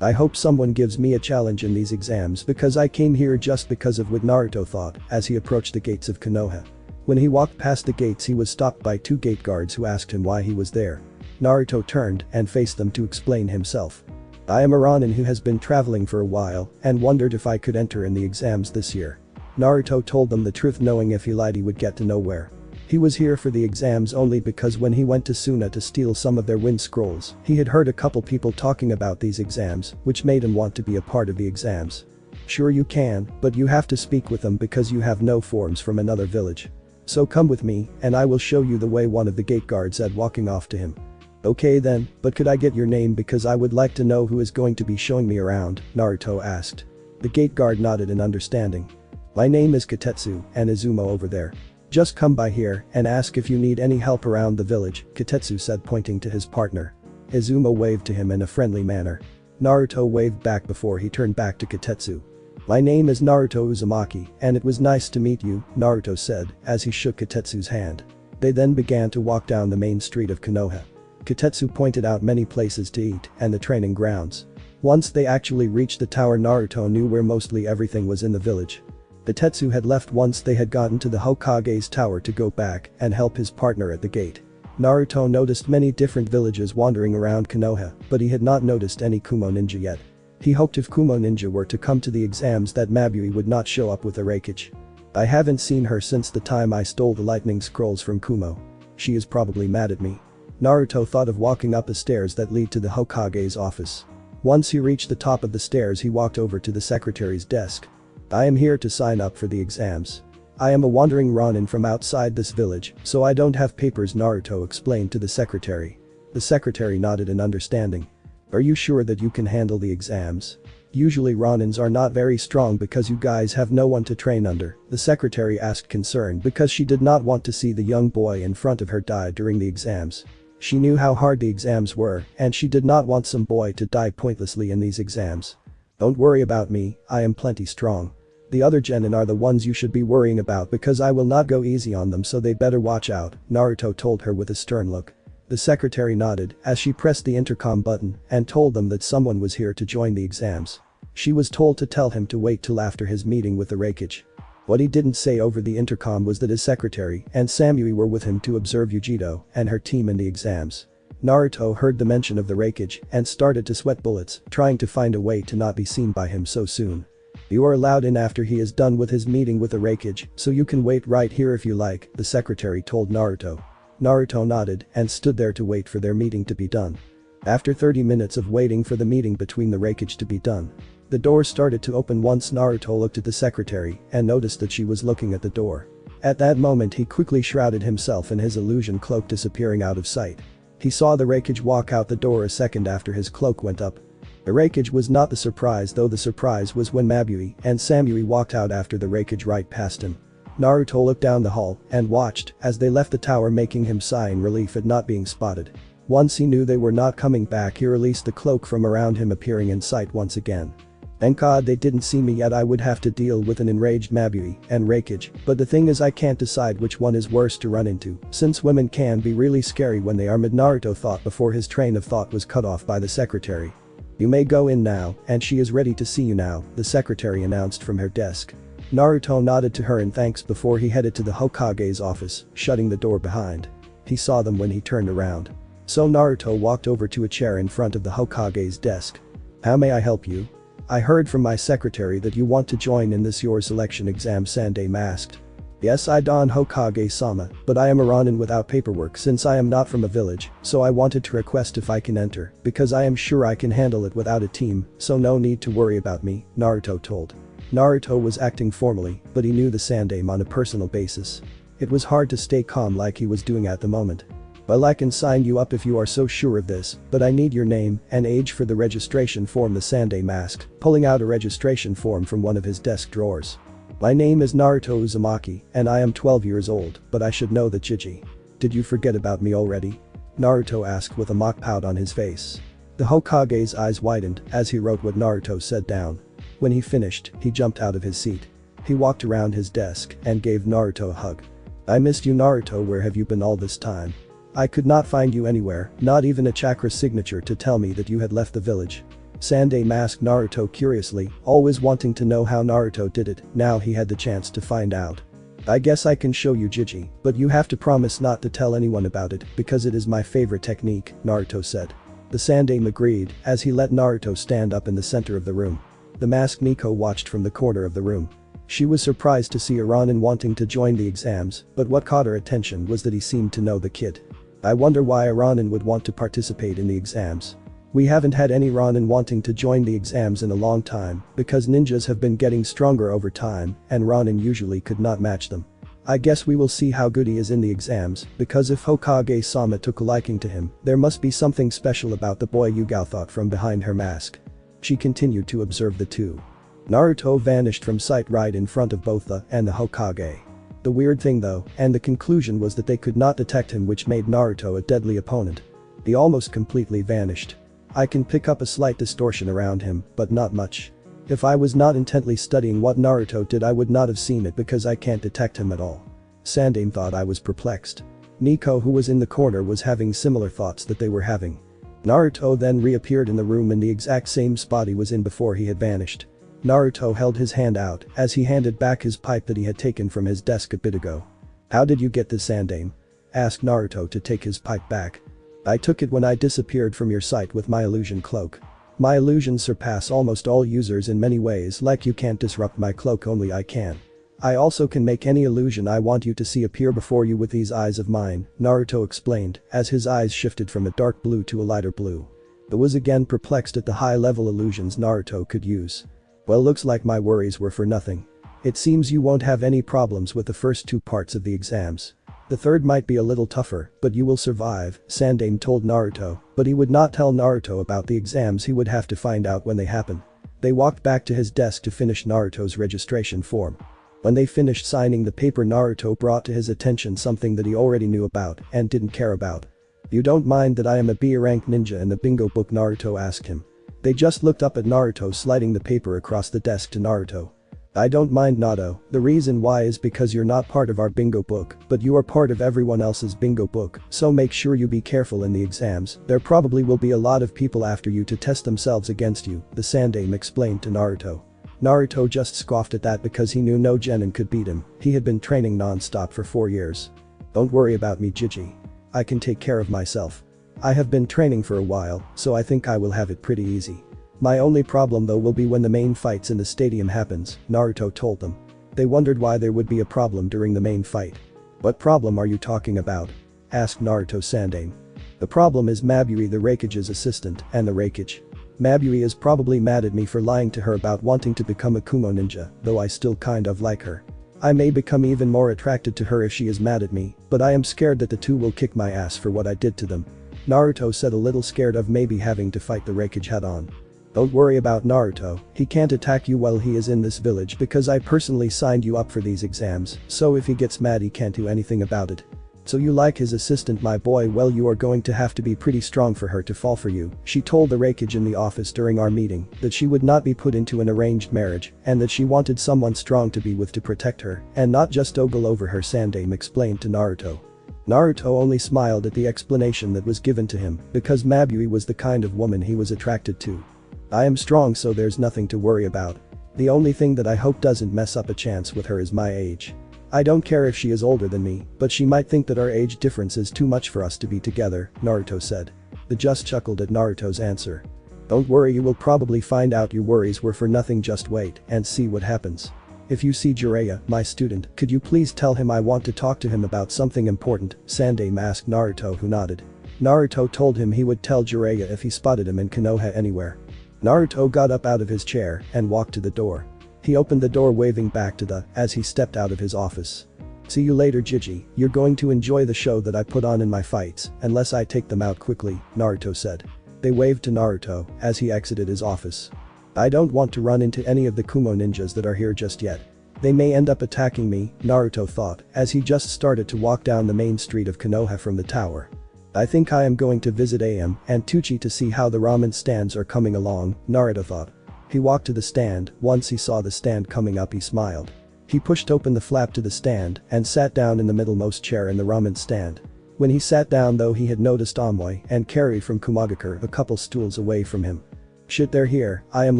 I hope someone gives me a challenge in these exams because I came here just because of what Naruto thought as he approached the gates of Konoha. When he walked past the gates he was stopped by two gate guards who asked him why he was there. Naruto turned and faced them to explain himself. I am a Ronin who has been traveling for a while and wondered if I could enter in the exams this year. Naruto told them the truth, knowing if he lied he would get to nowhere. He was here for the exams only because when he went to Suna to steal some of their wind scrolls, he had heard a couple people talking about these exams, which made him want to be a part of the exams. Sure you can, but you have to speak with them because you have no forms from another village. So come with me, and I will show you the way, one of the gate guards said, walking off to him. Okay then, but could I get your name because I would like to know who is going to be showing me around, Naruto asked. The gate guard nodded in understanding. My name is Katetsu, and Izumo over there. Just come by here and ask if you need any help around the village, Katetsu said, pointing to his partner. Izumo waved to him in a friendly manner. Naruto waved back before he turned back to Katetsu. My name is Naruto Uzumaki, and it was nice to meet you, Naruto said as he shook Katetsu's hand. They then began to walk down the main street of Konoha. Katetsu pointed out many places to eat and the training grounds. Once they actually reached the tower, Naruto knew where mostly everything was in the village. Katetsu had left once they had gotten to the Hokage's tower to go back and help his partner at the gate. Naruto noticed many different villages wandering around Konoha, but he had not noticed any Kumo ninja yet. He hoped if Kumo ninja were to come to the exams that Mabui would not show up with a Raikage. I haven't seen her since the time I stole the lightning scrolls from Kumo. She is probably mad at me. Naruto thought of walking up the stairs that lead to the Hokage's office. Once he reached the top of the stairs he walked over to the secretary's desk. I am here to sign up for the exams. I am a wandering Ronin from outside this village, so I don't have papers, Naruto explained to the secretary. The secretary nodded in understanding. Are you sure that you can handle the exams? Usually Ronins are not very strong because you guys have no one to train under, the secretary asked, concerned because she did not want to see the young boy in front of her die during the exams. She knew how hard the exams were, and she did not want some boy to die pointlessly in these exams. Don't worry about me, I am plenty strong. The other genin are the ones you should be worrying about because I will not go easy on them, so they better watch out, Naruto told her with a stern look. The secretary nodded as she pressed the intercom button and told them that someone was here to join the exams. She was told to tell him to wait till after his meeting with the Raikage. What he didn't say over the intercom was that his secretary and Samui were with him to observe Yujito and her team in the exams. Naruto heard the mention of the Raikage and started to sweat bullets, trying to find a way to not be seen by him so soon. You are allowed in after he is done with his meeting with the Raikage, so you can wait right here if you like, the secretary told Naruto. Naruto nodded and stood there to wait for their meeting to be done. After 30 minutes of waiting for the meeting between the Raikage to be done, the door started to open once Naruto looked at the secretary and noticed that she was looking at the door. At that moment he quickly shrouded himself in his illusion cloak, disappearing out of sight. He saw the Raikage walk out the door a second after his cloak went up. The Raikage was not the surprise, though the surprise was when Mabui and Samui walked out after the Raikage right past him. Naruto looked down the hall and watched as they left the tower, making him sigh in relief at not being spotted. Once he knew they were not coming back, he released the cloak from around him, appearing in sight once again. Thank God they didn't see me yet. I would have to deal with an enraged Mabui and Raikage, but the thing is I can't decide which one is worse to run into, since women can be really scary when they are mad, Naruto thought before his train of thought was cut off by the secretary. You may go in now, and she is ready to see you now, the secretary announced from her desk. Naruto nodded to her in thanks before he headed to the Hokage's office, shutting the door behind. He saw them when he turned around. So Naruto walked over to a chair in front of the Hokage's desk. How may I help you? I heard from my secretary that you want to join in this your selection exam, Sandai asked. Yes, I don Hokage-sama, but I am a Ronin without paperwork since I am not from a village, so I wanted to request if I can enter, because I am sure I can handle it without a team, so no need to worry about me, Naruto told. Naruto was acting formally, but he knew the Sandai on a personal basis. It was hard to stay calm like he was doing at the moment. Well, I can sign you up if you are so sure of this, but I need your name and age for the registration form, the Sandai asked, pulling out a registration form from one of his desk drawers. My name is Naruto Uzumaki, and I am 12 years old, but I should know that, Chichi. Did you forget about me already? Naruto asked with a mock pout on his face. The Hokage's eyes widened as he wrote what Naruto said down. When he finished, he jumped out of his seat. He walked around his desk and gave Naruto a hug. I missed you, Naruto. Where have you been all this time? I could not find you anywhere, not even a chakra signature to tell me that you had left the village. Sandame asked Naruto curiously, always wanting to know how Naruto did it. Now he had the chance to find out. I guess I can show you, Jiji, but you have to promise not to tell anyone about it because it is my favorite technique, Naruto said. The Sandame agreed as he let Naruto stand up in the center of the room. The masked Nico watched from the corner of the room. She was surprised to see Ronin wanting to join the exams, but what caught her attention was that he seemed to know the kid. I wonder why Ronin would want to participate in the exams. We haven't had any Ronin wanting to join the exams in a long time because ninjas have been getting stronger over time and Ronin usually could not match them. I guess we will see how good he is in the exams because if Hokage-sama took a liking to him, there must be something special about the boy, Yugao thought from behind her mask. She continued to observe the two. Naruto vanished from sight right in front of both the and the Hokage. The weird thing though, and the conclusion was that they could not detect him, which made Naruto a deadly opponent. He almost completely vanished. I can pick up a slight distortion around him, but not much. If I was not intently studying what Naruto did, I would not have seen it because I can't detect him at all. Sandame thought I was perplexed. Nico, who was in the corner, was having similar thoughts that they were having. Naruto then reappeared in the room in the exact same spot he was in before he had vanished. Naruto held his hand out as he handed back his pipe that he had taken from his desk a bit ago. How did you get this, Sandame? Asked Naruto to take his pipe back. I took it when I disappeared from your sight with my illusion cloak. My illusions surpass almost all users in many ways, like you can't disrupt my cloak, only I can. I also can make any illusion I want you to see appear before you with these eyes of mine, Naruto explained as his eyes shifted from a dark blue to a lighter blue. He was again perplexed at the high-level illusions Naruto could use. Well, looks like my worries were for nothing. It seems you won't have any problems with the first two parts of the exams. The third might be a little tougher, but you will survive, Sandame told Naruto, but he would not tell Naruto about the exams. He would have to find out when they happen. They walked back to his desk to finish Naruto's registration form. When they finished signing the paper, Naruto brought to his attention something that he already knew about and didn't care about. You don't mind that I am a B-rank ninja in the bingo book, Naruto asked him. They just looked up at Naruto, sliding the paper across the desk to Naruto. I don't mind, Naruto. The reason why is because you're not part of our bingo book, but you are part of everyone else's bingo book, so make sure you be careful in the exams. There probably will be a lot of people after you to test themselves against you, the Sandame explained to Naruto. Naruto just scoffed at that because he knew no genin could beat him. He had been training non-stop for 4 years. Don't worry about me, Jiji. I can take care of myself. I have been training for a while, so I think I will have it pretty easy. My only problem though will be when the main fights in the stadium happens, Naruto told them. They wondered why there would be a problem during the main fight. What problem are you talking about? Asked Naruto Sandame. The problem is Mabui, the Raikage's assistant, and the Raikage. Mabui is probably mad at me for lying to her about wanting to become a Kumo ninja, though I still kind of like her. I may become even more attracted to her if she is mad at me, but I am scared that the two will kick my ass for what I did to them. Naruto said, a little scared of maybe having to fight the Raikage head on. Don't worry about Naruto, he can't attack you while he is in this village because I personally signed you up for these exams, so if he gets mad he can't do anything about it. So you like his assistant, my boy? Well, you are going to have to be pretty strong for her to fall for you. She told the Raikage in the office during our meeting that she would not be put into an arranged marriage and that she wanted someone strong to be with to protect her and not just ogle over her, Sandame explained to Naruto. Naruto only smiled at the explanation that was given to him because Mabui was the kind of woman he was attracted to. I am strong, so there's nothing to worry about. The only thing that I hope doesn't mess up a chance with her is my age. I don't care if she is older than me, but she might think that our age difference is too much for us to be together, Naruto said. They just chuckled at Naruto's answer. Don't worry, you will probably find out your worries were for nothing, just wait and see what happens. If you see Jiraiya, my student, could you please tell him I want to talk to him about something important, Sandame asked Naruto, who nodded. Naruto told him he would tell Jiraiya if he spotted him in Konoha anywhere. Naruto got up out of his chair and walked to the door. He opened the door, waving back to the as he stepped out of his office. See you later, Jiji, you're going to enjoy the show that I put on in my fights, unless I take them out quickly, Naruto said. They waved to Naruto as he exited his office. I don't want to run into any of the Kumo ninjas that are here just yet. They may end up attacking me, Naruto thought as he just started to walk down the main street of Konoha from the tower. I think I am going to visit Am and Tucci to see how the ramen stands are coming along, Naruto thought. He walked to the stand. Once he saw the stand coming up, he smiled. He pushed open the flap to the stand and sat down in the middlemost chair in the ramen stand. When he sat down though, he had noticed Amoy and Carrie from Kumogakure a couple stools away from him. Shit, they're here. I am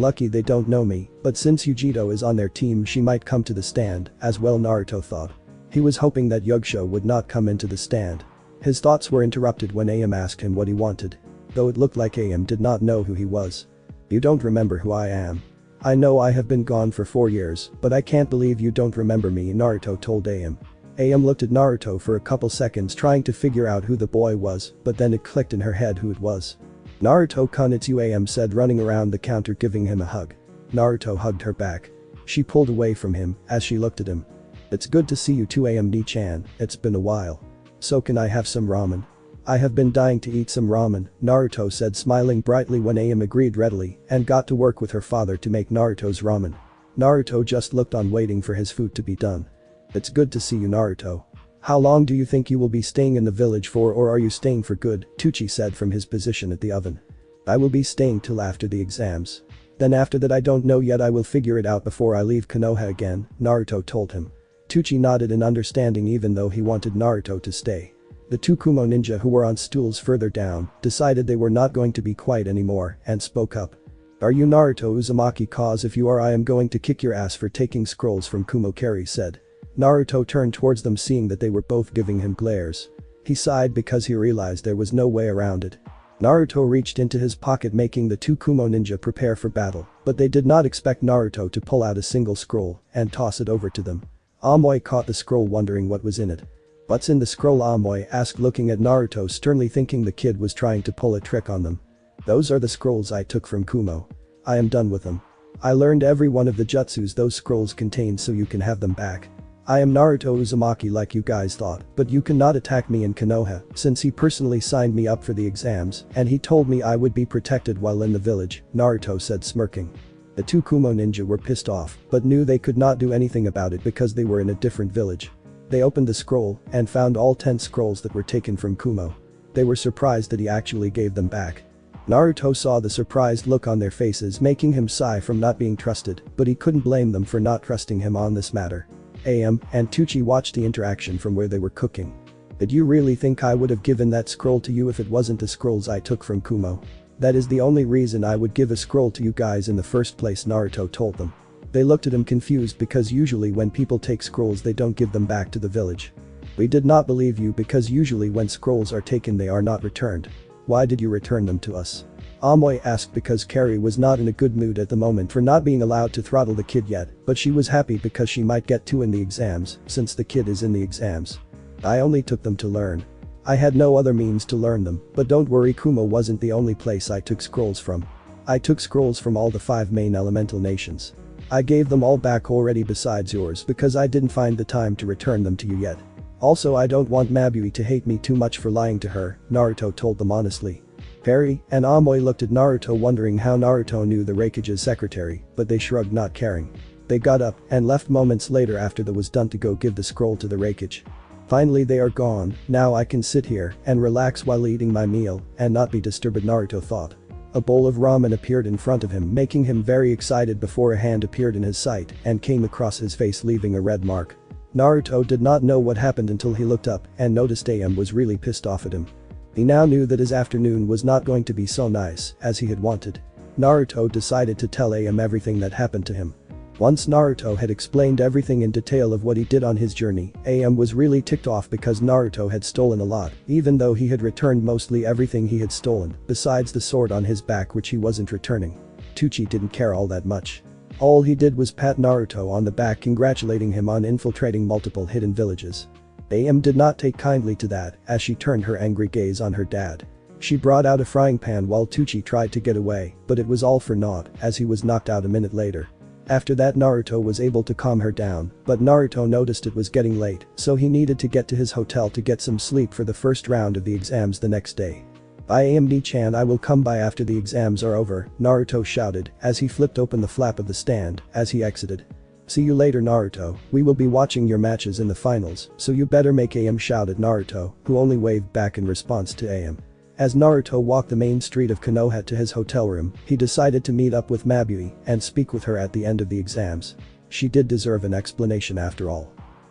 lucky they don't know me, but since Yujito is on their team she might come to the stand, as well Naruto thought. He was hoping that Yugsho would not come into the stand. His thoughts were interrupted when AM asked him what he wanted. Though it looked like AM did not know who he was. You don't remember who I am. I know I have been gone for 4 years, but I can't believe you don't remember me, Naruto told AM. AM looked at Naruto for a couple seconds trying to figure out who the boy was, but then it clicked in her head who it was. Naruto-kun, it's you, AM said, running around the counter giving him a hug. Naruto hugged her back. She pulled away from him as she looked at him. It's good to see you too, AMD-chan, it's been a while. So can I have some ramen? I have been dying to eat some ramen, Naruto said, smiling brightly when AM agreed readily and got to work with her father to make Naruto's ramen. Naruto just looked on waiting for his food to be done. It's good to see you, Naruto. How long do you think you will be staying in the village for, or are you staying for good? Tucci said from his position at the oven. I will be staying till after the exams. Then after that I don't know yet, I will figure it out before I leave Konoha again, Naruto told him. Tucci nodded in understanding even though he wanted Naruto to stay. The two Kumo ninja who were on stools further down decided they were not going to be quiet anymore and spoke up. Are you Naruto Uzumaki? Cause if you are I am going to kick your ass for taking scrolls from Kumo, Kari said. Naruto turned towards them seeing that they were both giving him glares. He sighed because he realized there was no way around it. Naruto reached into his pocket making the two Kumo ninja prepare for battle, but they did not expect Naruto to pull out a single scroll and toss it over to them. Amoy caught the scroll wondering what was in it. What's in the scroll? Amoy asked looking at Naruto sternly thinking the kid was trying to pull a trick on them. Those are the scrolls I took from Kumo. I am done with them. I learned every one of the jutsus those scrolls contain so you can have them back. I am Naruto Uzumaki like you guys thought, but you cannot attack me in Konoha since he personally signed me up for the exams and he told me I would be protected while in the village, Naruto said smirking. The two Kumo ninja were pissed off but knew they could not do anything about it because they were in a different village. They opened the scroll and found all 10 scrolls that were taken from Kumo. They were surprised that he actually gave them back. Naruto saw the surprised look on their faces making him sigh from not being trusted, but he couldn't blame them for not trusting him on this matter. AM and Tucci watched the interaction from where they were cooking. Did you really think I would have given that scroll to you if it wasn't the scrolls I took from Kumo? That is the only reason I would give a scroll to you guys in the first place, Naruto told them. They looked at him confused because usually when people take scrolls they don't give them back to the village. We did not believe you because usually when scrolls are taken they are not returned. Why did you return them to us? Amoy asked because Kari was not in a good mood at the moment for not being allowed to throttle the kid yet, but she was happy because she might get 2 in the exams since the kid is in the exams. I only took them to learn. I had no other means to learn them, but don't worry, Kumo wasn't the only place I took scrolls from. I took scrolls from all the 5 main elemental nations. I gave them all back already besides yours because I didn't find the time to return them to you yet. Also I don't want Mabui to hate me too much for lying to her, Naruto told them honestly. Kari and Amoy looked at Naruto wondering how Naruto knew the Raikage's secretary, but they shrugged not caring. They got up and left moments later after that was done to go give the scroll to the Raikage. Finally they are gone, now I can sit here and relax while eating my meal and not be disturbed, Naruto thought. A bowl of ramen appeared in front of him making him very excited before a hand appeared in his sight and came across his face leaving a red mark. Naruto did not know what happened until he looked up and noticed AM was really pissed off at him. He now knew that his afternoon was not going to be so nice as he had wanted. Naruto decided to tell AM everything that happened to him. Once Naruto had explained everything in detail of what he did on his journey, AM was really ticked off because Naruto had stolen a lot, even though he had returned mostly everything he had stolen, besides the sword on his back which he wasn't returning. Tucci didn't care all that much. All he did was pat Naruto on the back congratulating him on infiltrating multiple hidden villages. AM did not take kindly to that as she turned her angry gaze on her dad. She brought out a frying pan while Tucci tried to get away, but it was all for naught as he was knocked out a minute later. After that Naruto was able to calm her down, but Naruto noticed it was getting late, so he needed to get to his hotel to get some sleep for the first round of the exams the next day. By AMD-chan, I will come by after the exams are over, Naruto shouted as he flipped open the flap of the stand as he exited. See you later, Naruto, we will be watching your matches in the finals, so you better make AM, shouted Naruto, who only waved back in response to AM. As Naruto walked the main street of Konoha to his hotel room, he decided to meet up with Mabui and speak with her at the end of the exams. She did deserve an explanation after all.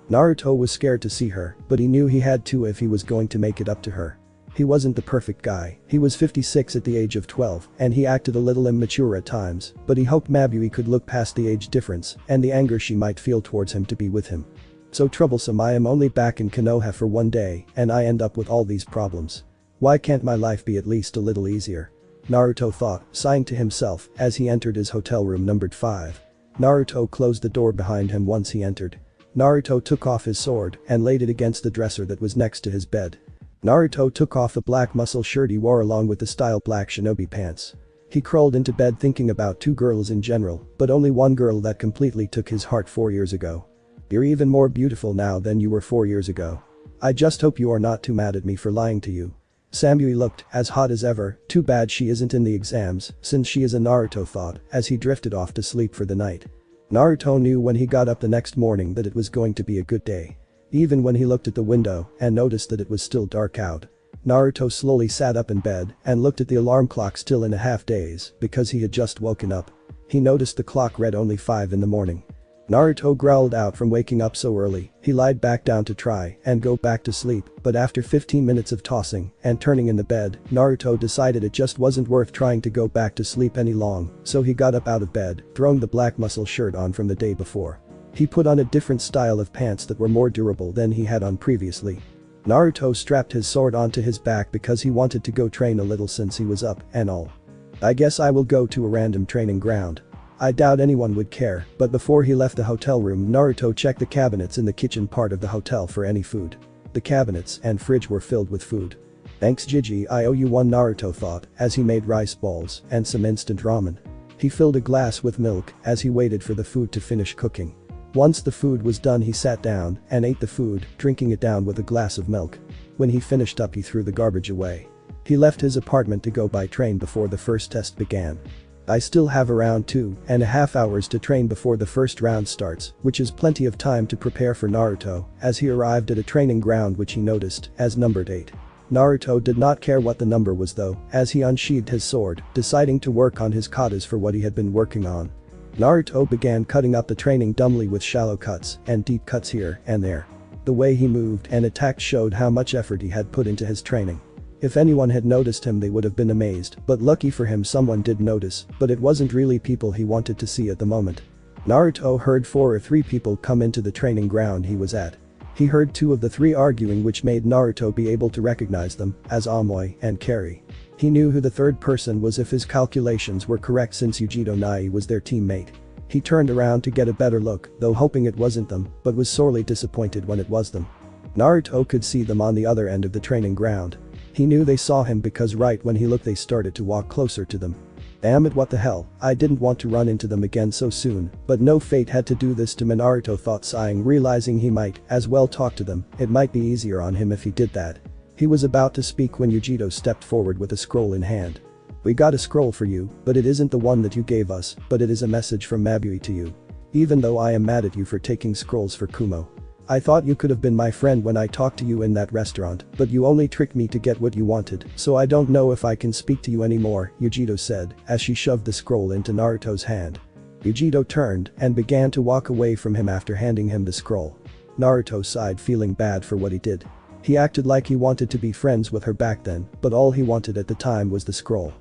Naruto was scared to see her, but he knew he had to if he was going to make it up to her. He wasn't the perfect guy, he was 56 at the age of 12, and he acted a little immature at times, but he hoped Mabui could look past the age difference and the anger she might feel towards him to be with him. So troublesome, I am only back in Konoha for one day and I end up with all these problems. Why can't my life be at least a little easier? Naruto thought, sighing to himself as he entered his hotel room numbered 5. Naruto closed the door behind him once he entered. Naruto took off his sword and laid it against the dresser that was next to his bed. Naruto took off the black muscle shirt he wore along with the style black shinobi pants. He crawled into bed thinking about 2 girls in general, but only one girl that completely took his heart 4 years ago. You're even more beautiful now than you were 4 years ago. I just hope you are not too mad at me for lying to you. Mabui looked as hot as ever, too bad she isn't in the exams since she is a Naruto thought as he drifted off to sleep for the night. Naruto knew when he got up the next morning that it was going to be a good day. Even when he looked at the window and noticed that it was still dark out. Naruto slowly sat up in bed and looked at the alarm clock still in a half daze because he had just woken up. He noticed the clock read only 5 in the morning. Naruto growled out from waking up so early, he lied back down to try and go back to sleep, but after 15 minutes of tossing and turning in the bed, Naruto decided it just wasn't worth trying to go back to sleep any long, so he got up out of bed, throwing the black muscle shirt on from the day before. He put on a different style of pants that were more durable than he had on previously. Naruto strapped his sword onto his back because he wanted to go train a little since he was up and all. I guess I will go to a random training ground. I doubt anyone would care, but before he left the hotel room, Naruto checked the cabinets in the kitchen part of the hotel for any food. The cabinets and fridge were filled with food. Thanks Gigi, I owe you one, Naruto thought as he made rice balls and some instant ramen. He filled a glass with milk as he waited for the food to finish cooking. Once the food was done, he sat down and ate the food, drinking it down with a glass of milk. When he finished up, he threw the garbage away. He left his apartment to go by train before the first test began. I still have around 2.5 hours to train before the first round starts, which is plenty of time to prepare for Naruto as he arrived at a training ground which he noticed as numbered 8. Naruto did not care what the number was though, as he unsheathed his sword, deciding to work on his katas for what he had been working on. Naruto began cutting up the training dumbly with shallow cuts and deep cuts here and there. The way he moved and attacked showed how much effort he had put into his training. If anyone had noticed him, they would have been amazed, but lucky for him someone did notice, but it wasn't really people he wanted to see at the moment. Naruto heard 4 or 3 people come into the training ground he was at. He heard 2 of the 3 arguing, which made Naruto be able to recognize them as Amoy and Kari. He knew who the third person was if his calculations were correct, since Yujiro Nai was their teammate. He turned around to get a better look, though hoping it wasn't them, but was sorely disappointed when it was them. Naruto could see them on the other end of the training ground. He knew they saw him because right when he looked they started to walk closer to them. Damn it, what the hell, I didn't want to run into them again so soon, but no, fate had to do this to me, Naruto thought, sighing, realizing he might as well talk to them. It might be easier on him if he did that. He was about to speak when Yujiro stepped forward with a scroll in hand. We got a scroll for you, but it isn't the one that you gave us, but it is a message from Mabui to you. Even though I am mad at you for taking scrolls for Kumo. I thought you could have been my friend when I talked to you in that restaurant, but you only tricked me to get what you wanted, so I don't know if I can speak to you anymore, Yujiro said as she shoved the scroll into Naruto's hand. Yujiro turned and began to walk away from him after handing him the scroll. Naruto sighed, feeling bad for what he did. He acted like he wanted to be friends with her back then, but all he wanted at the time was the scroll.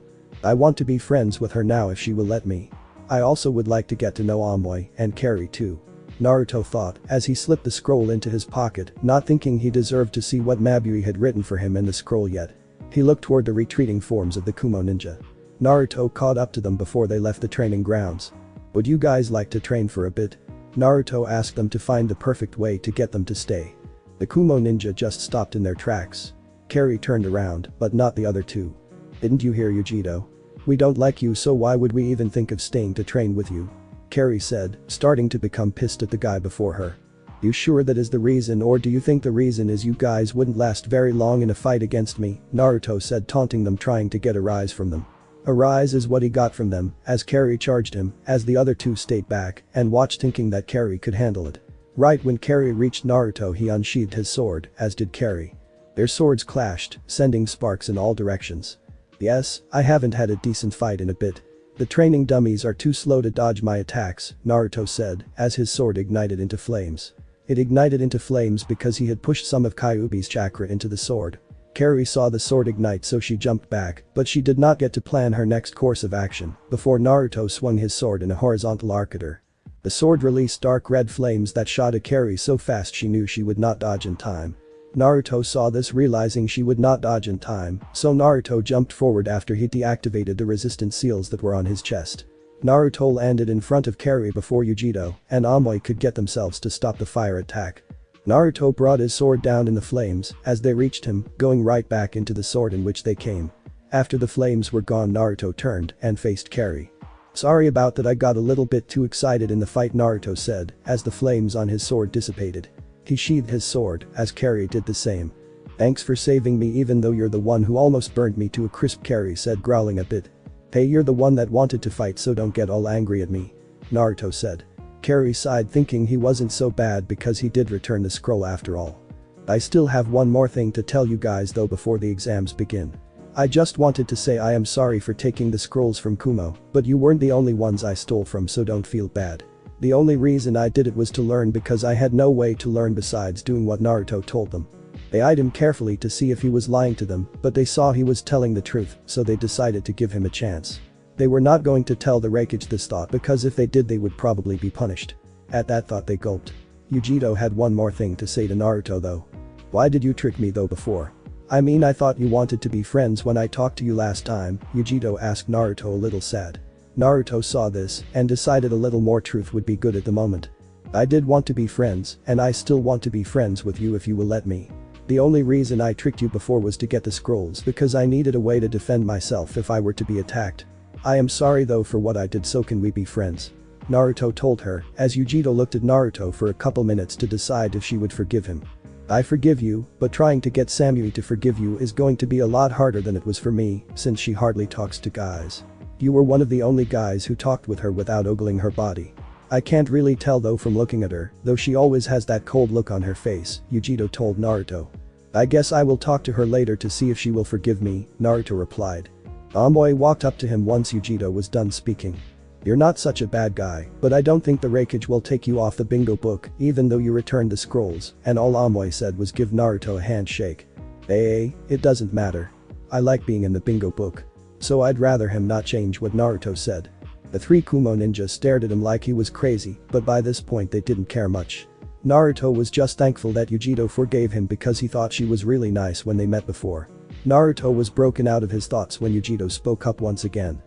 I want to be friends with her now if she will let me. I also would like to get to know Amoy and Kari too. Naruto thought as he slipped the scroll into his pocket, not thinking he deserved to see what Mabui had written for him in the scroll yet. He looked toward the retreating forms of the Kumo ninja. Naruto caught up to them before they left the training grounds. Would you guys like to train for a bit? Naruto asked them to find the perfect way to get them to stay. The Kumo ninja just stopped in their tracks. Kari turned around, but not the other 2. Didn't you hear, Yujiro? We don't like you, so why would we even think of staying to train with you? Kari said, starting to become pissed at the guy before her. You sure that is the reason, or do you think the reason is you guys wouldn't last very long in a fight against me? Naruto said, taunting them, trying to get a rise from them. A rise is what he got from them as Kari charged him, as the other 2 stayed back and watched, thinking that Kari could handle it. Right when Kari reached Naruto, he unsheathed his sword, as did Kari. Their swords clashed, sending sparks in all directions. Yes, I haven't had a decent fight in a bit. The training dummies are too slow to dodge my attacks, Naruto said as his sword ignited into flames. It ignited into flames because he had pushed some of Kyuubi's chakra into the sword. Carrie saw the sword ignite so she jumped back, but she did not get to plan her next course of action before Naruto swung his sword in a horizontal arc at her. The sword released dark red flames that shot at Carrie so fast she knew she would not dodge in time. Naruto saw this, realizing she would not dodge in time, so Naruto jumped forward after he deactivated the resistance seals that were on his chest. Naruto landed in front of Carrie before Yujiro and Amoy could get themselves to stop the fire attack. Naruto brought his sword down in the flames as they reached him, going right back into the sword in which they came. After the flames were gone, Naruto turned and faced Carrie. "Sorry about that, I got a little bit too excited in the fight," Naruto said as the flames on his sword dissipated. He sheathed his sword as Carrie did the same. "Thanks for saving me even though you're the one who almost burned me to a crisp," Carrie said, growling a bit. "Hey, you're the one that wanted to fight, so don't get all angry at me," Naruto said. Carrie sighed, thinking he wasn't so bad because he did return the scroll after all. "I still have one more thing to tell you guys though before the exams begin. I just wanted to say I am sorry for taking the scrolls from Kumo, but you weren't the only ones I stole from, so don't feel bad. The only reason I did it was to learn because I had no way to learn besides doing what Naruto told them." They eyed him carefully to see if he was lying to them, but they saw he was telling the truth, so they decided to give him a chance. They were not going to tell the Raikage this thought because if they did they would probably be punished. At that thought they gulped. Yujiro had one more thing to say to Naruto though. "Why did you trick me though before? I mean, I thought you wanted to be friends when I talked to you last time," Yujiro asked Naruto, a little sad. Naruto saw this and decided a little more truth would be good at the moment. "I did want to be friends, and I still want to be friends with you if you will let me. The only reason I tricked you before was to get the scrolls because I needed a way to defend myself if I were to be attacked. I am sorry though for what I did, so can we be friends?" Naruto told her as Yujiro looked at Naruto for a couple minutes to decide if she would forgive him. "I forgive you, but trying to get Samui to forgive you is going to be a lot harder than it was for me since she hardly talks to guys. You were one of the only guys who talked with her without ogling her body. I can't really tell though from looking at her, though she always has that cold look on her face," Yujiro told Naruto. "I guess I will talk to her later to see if she will forgive me," Naruto replied. Amoy walked up to him once Yujiro was done speaking. "You're not such a bad guy, but I don't think the Raikage will take you off the bingo book even though you returned the scrolls," and all Amoy said was give Naruto a handshake. "Hey, it doesn't matter. I like being in the bingo book. So I'd rather him not change," what Naruto said. The three Kumo ninjas stared at him like he was crazy, but by this point they didn't care much. Naruto was just thankful that Yujiro forgave him because he thought she was really nice when they met before. Naruto was broken out of his thoughts when Yujiro spoke up once again.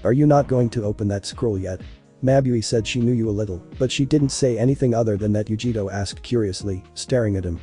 "Are you not going to open that scroll yet?" Mabui said she knew you a little, but she didn't say anything other than that, Yujiro asked curiously, staring at him.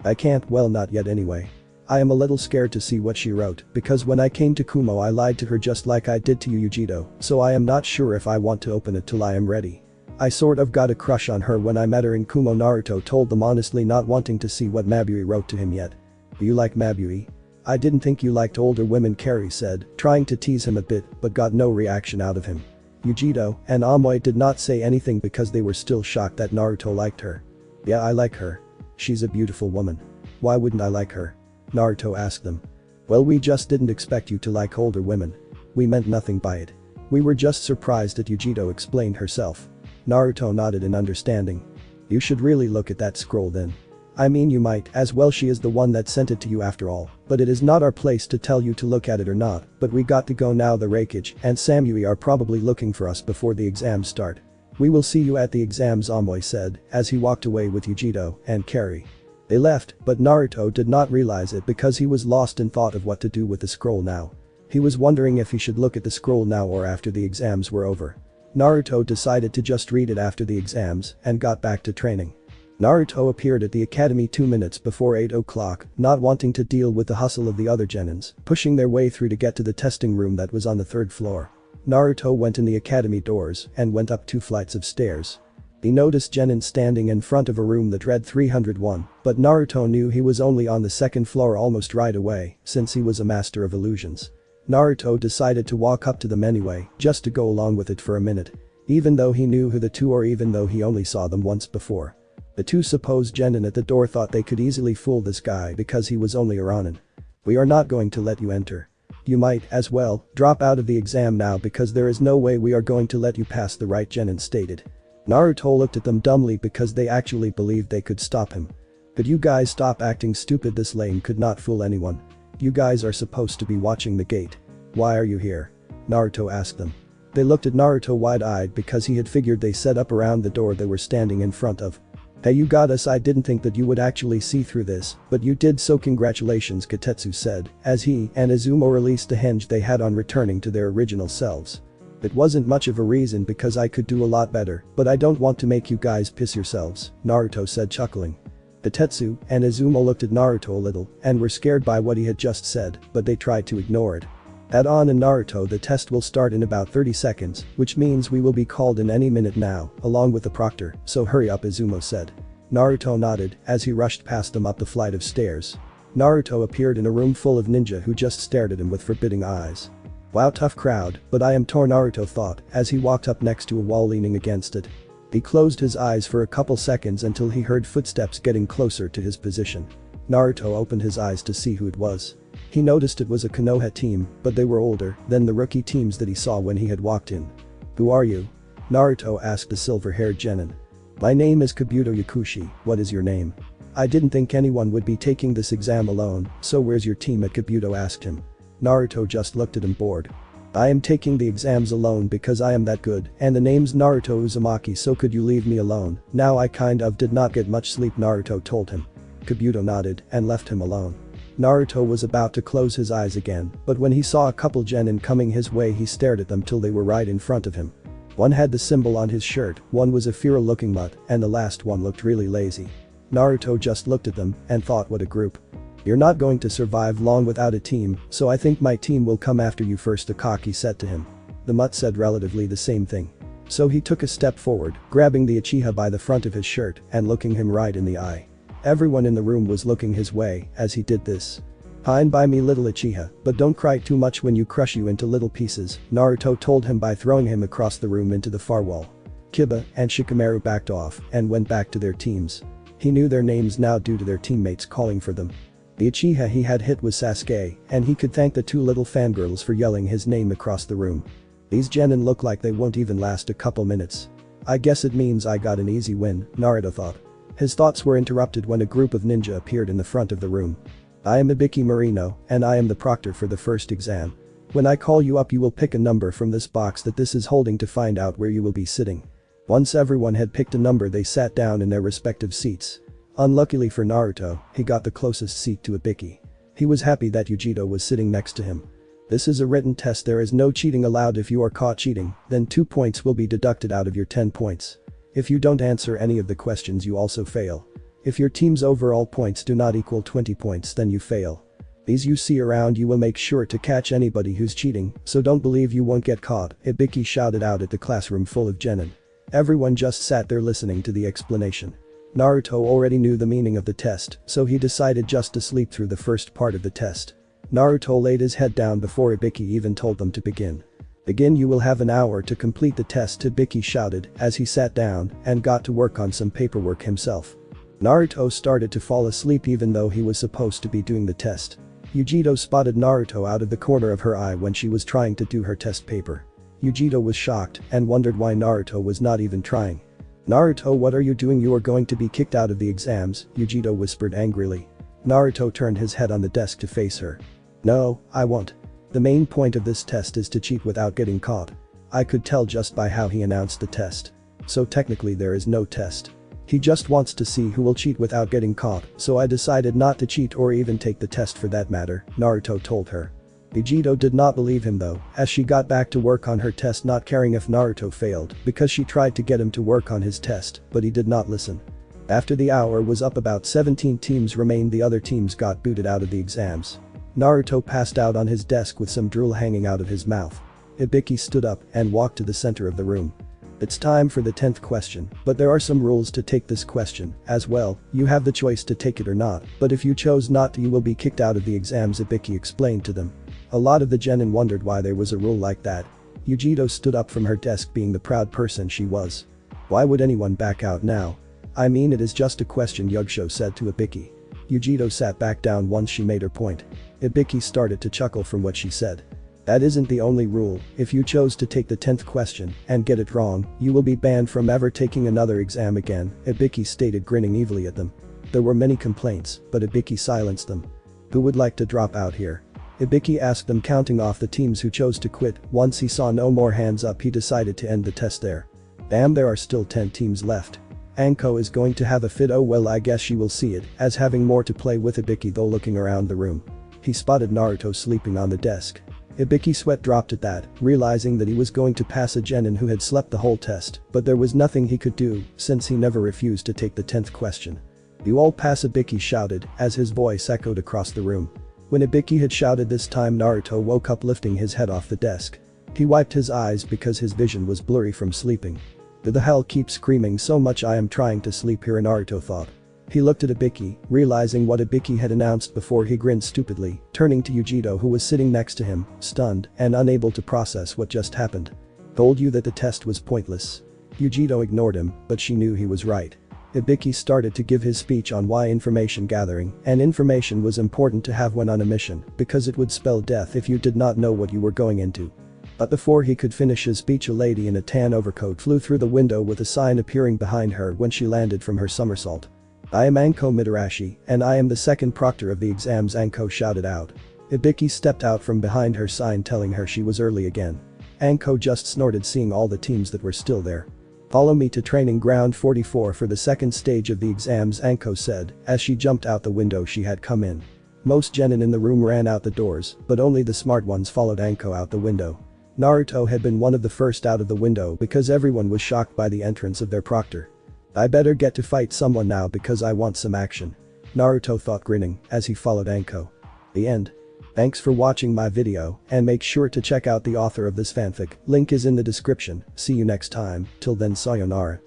"I can't, well not yet anyway. I am a little scared to see what she wrote because when I came to Kumo I lied to her just like I did to you, Yujiro, so I am not sure if I want to open it till I am ready. I sort of got a crush on her when I met her in Kumo," Naruto told them, honestly not wanting to see what Mabui wrote to him yet. "Do you like Mabui?" "I didn't think you liked older women," Carrie said, trying to tease him a bit but got no reaction out of him. Yujiro and Amoy did not say anything because they were still shocked that Naruto liked her. "Yeah, I like her. She's a beautiful woman. Why wouldn't I like her?" Naruto asked them. "Well, we just didn't expect you to like older women. We meant nothing by it. We were just surprised that Yujiro explained herself." Naruto nodded in understanding. "You should really look at that scroll then. I mean, you might as well, she is the one that sent it to you after all, but it is not our place to tell you to look at it or not, but we got to go now. The Raikage and Samui are probably looking for us before the exams start. We will see you at the exams," Amoy said as he walked away with Yujiro and Carrie. They left, but Naruto did not realize it because he was lost in thought of what to do with the scroll now. He was wondering if he should look at the scroll now or after the exams were over. Naruto decided to just read it after the exams and got back to training. Naruto appeared at the academy 2 minutes before 8 o'clock, not wanting to deal with the hustle of the other genins, pushing their way through to get to the testing room that was on the 3rd floor. Naruto went in the academy doors and went up 2 flights of stairs. He noticed Genin standing in front of a room that read 301, but Naruto knew he was only on the 2nd floor almost right away since he was a master of illusions. Naruto decided to walk up to them anyway, just to go along with it for a minute. Even though he knew who the two or even though he only saw them once before. The 2 supposed genin at the door thought they could easily fool this guy because he was only a Ronin. "We are not going to let you enter. You might, as well, drop out of the exam now because there is no way we are going to let you pass," the right genin stated. Naruto looked at them dumbly because they actually believed they could stop him. "Could you guys stop acting stupid? This lame could not fool anyone." You guys are supposed to be watching the gate. Why are you here? Naruto asked them. They looked at Naruto wide-eyed because he had figured they set up around the door they were standing in front of. Hey, you got us. I didn't think that you would actually see through this, but you did, so congratulations, Kotetsu said, as he and Izumo released the henge they had on returning to their original selves. It wasn't much of a reason because I could do a lot better, but I don't want to make you guys piss yourselves, Naruto said, chuckling. Kotetsu and Izumo looked at Naruto a little and were scared by what he had just said, but they tried to ignore it. Add on in Naruto, the test will start in about 30 seconds, which means we will be called in any minute now, along with the proctor, so hurry up, Izumo said. Naruto nodded as he rushed past them up the flight of stairs. Naruto appeared in a room full of ninja who just stared at him with forbidding eyes. Wow, tough crowd, but I am torn, Naruto thought as he walked up next to a wall leaning against it. He closed his eyes for a couple seconds until he heard footsteps getting closer to his position. Naruto opened his eyes to see who it was. He noticed it was a Konoha team, but they were older than the rookie teams that he saw when he had walked in. Who are you? Naruto asked the silver-haired genin. My name is Kabuto Yakushi, what is your name? I didn't think anyone would be taking this exam alone, so where's your team at? Kabuto asked him. Naruto just looked at him bored. I am taking the exams alone because I am that good, and the name's Naruto Uzumaki, so could you leave me alone? Now I kind of did not get much sleep, Naruto told him. Kabuto nodded and left him alone. Naruto was about to close his eyes again, but when he saw a couple genin coming his way, he stared at them till they were right in front of him. One had the symbol on his shirt, one was a feral looking mutt, and the last one looked really lazy. Naruto just looked at them and thought, what a group. You're not going to survive long without a team, so I think my team will come after you first, Akaki said to him. The mutt said relatively the same thing. So he took a step forward, grabbing the Uchiha by the front of his shirt and looking him right in the eye. Everyone in the room was looking his way as he did this. Fine by me, little Uchiha, but don't cry too much when you crush you into little pieces, Naruto told him by throwing him across the room into the far wall. Kiba and Shikamaru backed off and went back to their teams. He knew their names now due to their teammates calling for them. The Uchiha he had hit was Sasuke, and he could thank the two little fangirls for yelling his name across the room. These genin look like they won't even last a couple minutes. I guess it means I got an easy win, Naruto thought. His thoughts were interrupted when a group of ninja appeared in the front of the room. I am Ibiki Marino, and I am the proctor for the first exam. When I call you up, you will pick a number from this box that this is holding to find out where you will be sitting. Once everyone had picked a number, they sat down in their respective seats. Unluckily for Naruto, he got the closest seat to Ibiki. He was happy that Yujito was sitting next to him. This is a written test, there is no cheating allowed. If you are caught cheating, then 2 points will be deducted out of your 10 points. If you don't answer any of the questions, you also fail. If your team's overall points do not equal 20 points, then you fail. These you see around you will make sure to catch anybody who's cheating, so don't believe you won't get caught, Ibiki shouted out at the classroom full of genin. Everyone just sat there listening to the explanation. Naruto already knew the meaning of the test, so he decided just to sleep through the first part of the test. Naruto laid his head down before Ibiki even told them to begin. Begin, you will have an hour to complete the test, Ibiki shouted as he sat down and got to work on some paperwork himself. Naruto started to fall asleep even though he was supposed to be doing the test. Yujito spotted Naruto out of the corner of her eye when she was trying to do her test paper. Yujito was shocked and wondered why Naruto was not even trying. Naruto, what are you doing? You are going to be kicked out of the exams, Yujito whispered angrily. Naruto turned his head on the desk to face her. No, I won't. The main point of this test is to cheat without getting caught. I could tell just by how he announced the test. So technically there is no test. He just wants to see who will cheat without getting caught, so I decided not to cheat or even take the test for that matter, Naruto told her. Yujito did not believe him though, as she got back to work on her test, not caring if Naruto failed because she tried to get him to work on his test, but he did not listen. After the hour was up, about 17 teams remained. The other teams got booted out of the exams. Naruto passed out on his desk with some drool hanging out of his mouth. Ibiki stood up and walked to the center of the room. It's time for the 10th question, but there are some rules to take this question as well. You have the choice to take it or not, but if you chose not to, you will be kicked out of the exams, Ibiki explained to them. A lot of the genin wondered why there was a rule like that. Yujito stood up from her desk, being the proud person she was. Why would anyone back out now? I mean, it is just a question, Yugsho said to Ibiki. Yujito sat back down once she made her point. Ibiki started to chuckle from what she said. That isn't the only rule. If you chose to take the 10th question and get it wrong, you will be banned from ever taking another exam again, Ibiki stated, grinning evilly at them. There were many complaints, but Ibiki silenced them. Who would like to drop out here? Ibiki asked them, counting off the teams who chose to quit. Once he saw no more hands up, he decided to end the test there. Damn, there are still 10 teams left. Anko is going to have a fit. Oh well, I guess she will see it as having more to play with. Ibiki though looking around the room. He spotted Naruto sleeping on the desk. Ibiki sweat dropped at that, realizing that he was going to pass a genin who had slept the whole test, but there was nothing he could do since he never refused to take the 10th question. You all pass, Ibiki shouted as his voice echoed across the room. When Ibiki had shouted this time, Naruto woke up, lifting his head off the desk. He wiped his eyes because his vision was blurry from sleeping. Who the hell keeps screaming so much? I am trying to sleep here, Naruto thought. He looked at Ibiki, realizing what Ibiki had announced before. He grinned stupidly, turning to Yujiro who was sitting next to him, stunned and unable to process what just happened. Told you that the test was pointless. Yujiro ignored him, but she knew he was right. Ibiki started to give his speech on why information gathering and information was important to have when on a mission, because it would spell death if you did not know what you were going into. But before he could finish his speech, a lady in a tan overcoat flew through the window with a sign appearing behind her when she landed from her somersault. I am Anko Midarashi, and I am the second proctor of the exams, Anko shouted out. Ibiki stepped out from behind her sign telling her she was early again. Anko just snorted seeing all the teams that were still there. Follow me to training ground 44 for the second stage of the exams, Anko said as she jumped out the window she had come in. Most genin in the room ran out the doors, but only the smart ones followed Anko out the window. Naruto had been one of the first out of the window because everyone was shocked by the entrance of their proctor. I better get to fight someone now because I want some action. Naruto thought, grinning as he followed Anko. The end. Thanks for watching my video, and make sure to check out the author of this fanfic, link is in the description. See you next time, till then sayonara.